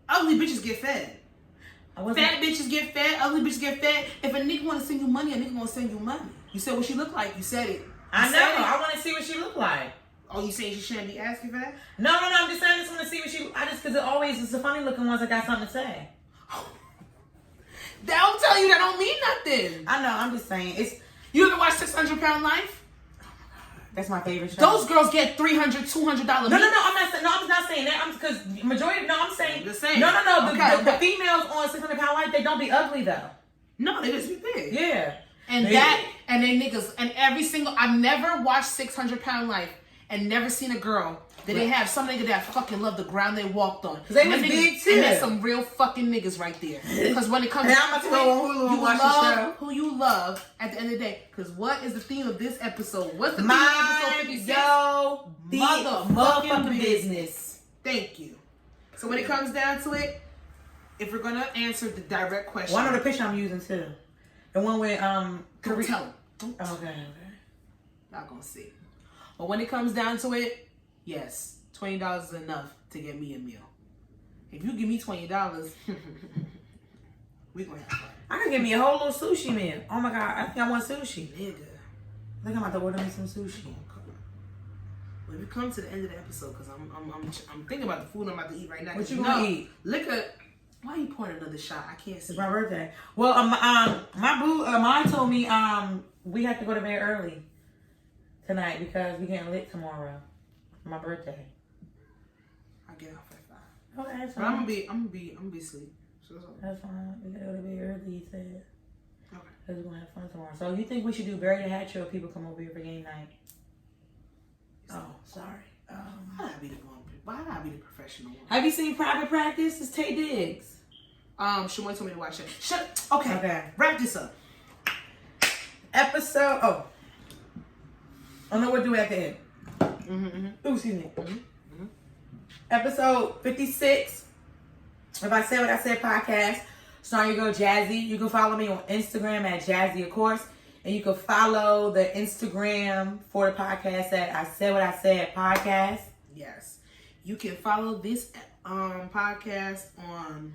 Ugly bitches get fed. Fat bitches get fed. Ugly bitches get fed. If a nigga want to send you money, a nigga gonna send you money. You said what she look like. You said it. I know. I want to see what she look like. Oh, you saying she shouldn't be asking for that? No. I'm just saying I just want to see what she. Because it always is the funny looking ones that got something to say. Don't tell you that don't mean nothing. I know. I'm just saying it's. You ever watch 600 Pound Life? That's my favorite show. Those girls get $300, $200. No. I'm not saying that. I'm because majority. No, I'm saying. The same. No. The females on 600 Pound Life, they don't be ugly though. No, they just be big. Yeah. And they niggas and every single. I've never watched 600 Pound Life and never seen a girl that they have some nigga that fucking love the ground they walked on. They was big too. And there's some real fucking niggas right there. Because when it comes to you love who you love at the end of the day. Because what is the theme of this episode? What's the theme of episode 56? Yo, motherfucking business. Thank you. So when it comes down to it, if we're gonna answer the direct question, well, I know the picture I'm using too. The one with Don't tell him. Okay. Not gonna see. But when it comes down to it, yes, $20 is enough to get me a meal. If you give me $20, we gonna have fun. I can give me a whole little sushi meal. Oh my god, I think I want sushi. Nigga. I think I'm about to order me some sushi. When we come to the end of the episode, because I'm thinking about the food I'm about to eat right now. What you gonna eat? Liquor. Why are you pouring another shot? I can't see. It's my birthday. Well, my boo, mine told me we have to go to bed early tonight because we getting lit tomorrow. My birthday. I get off at 5. Okay, that's but fine. I'm gonna be asleep. So that's fine. We gotta go to bed early. He said. Okay. Cause we're gonna have fun tomorrow. So you think we should do bury the hatchet or people come over here for game night? Oh, sorry. Why not be the professional one? Have you seen Private Practice? It's Tay Diggs. Shamoy told me to watch it. Okay. Wrap this up. Episode. Oh no, we'll do it at the end. Ooh, excuse me. Episode 56. If I Said What I Said podcast. Starring your girl Jazzy. You can follow me on Instagram at Jazzy, of course. And you can follow the Instagram for the podcast at I Said What I Said podcast. Yes. You can follow this podcast on...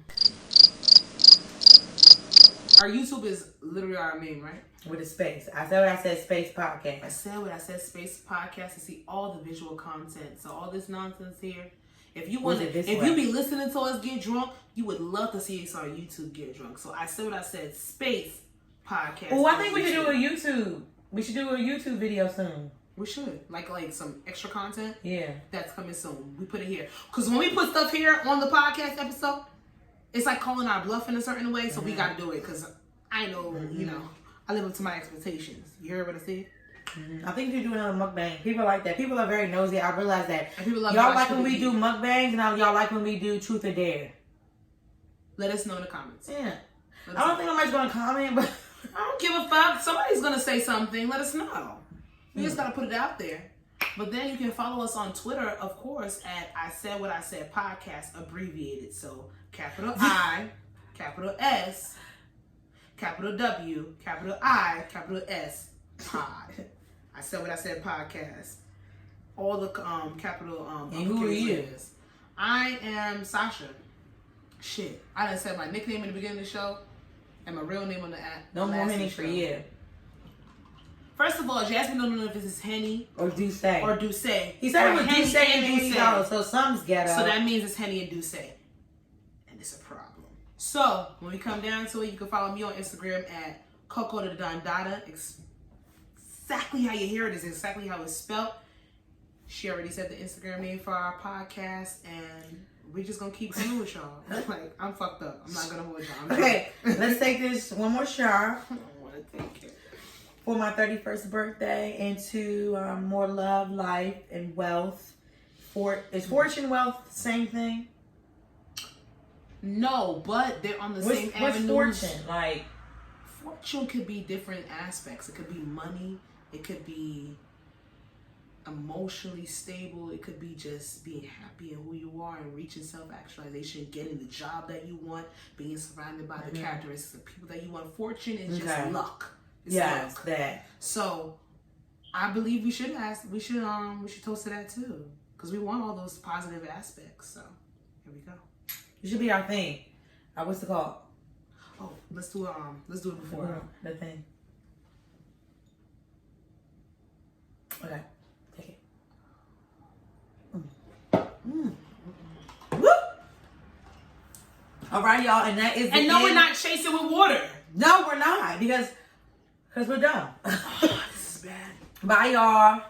Our YouTube is literally our name, right? With a space. I Said What I Said space podcast. I Said What I Said space podcast to see all the visual content. So all this nonsense here. If you be listening to us get drunk, you would love to see us on YouTube get drunk. So I Said What I Said space podcast. Oh, I think we should do a YouTube. We should do a YouTube video soon. We should. Like some extra content. Yeah. That's coming soon. We put it here. Because when we put stuff here on the podcast episode, it's like calling our bluff in a certain way. So we got to do it. Because I know, I live up to my expectations. You heard what I said? I think you do another mukbang. People like that. People are very nosy. I realize that. And people love y'all like when we do mukbangs, and y'all like when we do truth or dare. Let us know in the comments. Yeah. I don't think nobody's going to comment, but... I don't give a fuck. Somebody's going to say something. Let us know. We just got to put it out there. But then you can follow us on Twitter, of course, at I Said What I Said Podcast, abbreviated. So capital I, capital S, capital W, capital I, capital S, pod. I Said What I Said Podcast. All the capital and who are you? Letters. I am Sasha. Shit. I done said my nickname in the beginning of the show and my real name on the app. No more Henny for you. First of all, Jasmine don't know if this is Henny or Douce. Or Douce. He said it was Douce and Douce, so something's ghetto. So that means it's Henny and Douce. And it's a problem. So, when we come down to it, you can follow me on Instagram at Coco the Don Dada. Exactly how you hear it is exactly how it's spelled. She already said the Instagram name for our podcast, and we're just gonna keep coming with y'all. Like, I'm fucked up. I'm not gonna hold y'all. Okay, let's take this one more shot. I don't wanna take it. For my 31st birthday, into more love, life, and wealth. Is fortune, wealth, same thing? No, but they're on the same avenues. What's fortune? Like, fortune could be different aspects. It could be money. It could be emotionally stable. It could be just being happy in who you are and reaching self-actualization, getting the job that you want, being surrounded by the characteristics of people that you want. Fortune is just luck. It's luck. That. So I believe we should toast to that too, because we want all those positive aspects. So here we go. It should be our thing. What's it called? Oh, let's do it before the thing. Okay. Take it. Woo! All right, y'all, and that is. And no, we're not chasing with water. No, we're not because we're done. This is bad. Bye, y'all.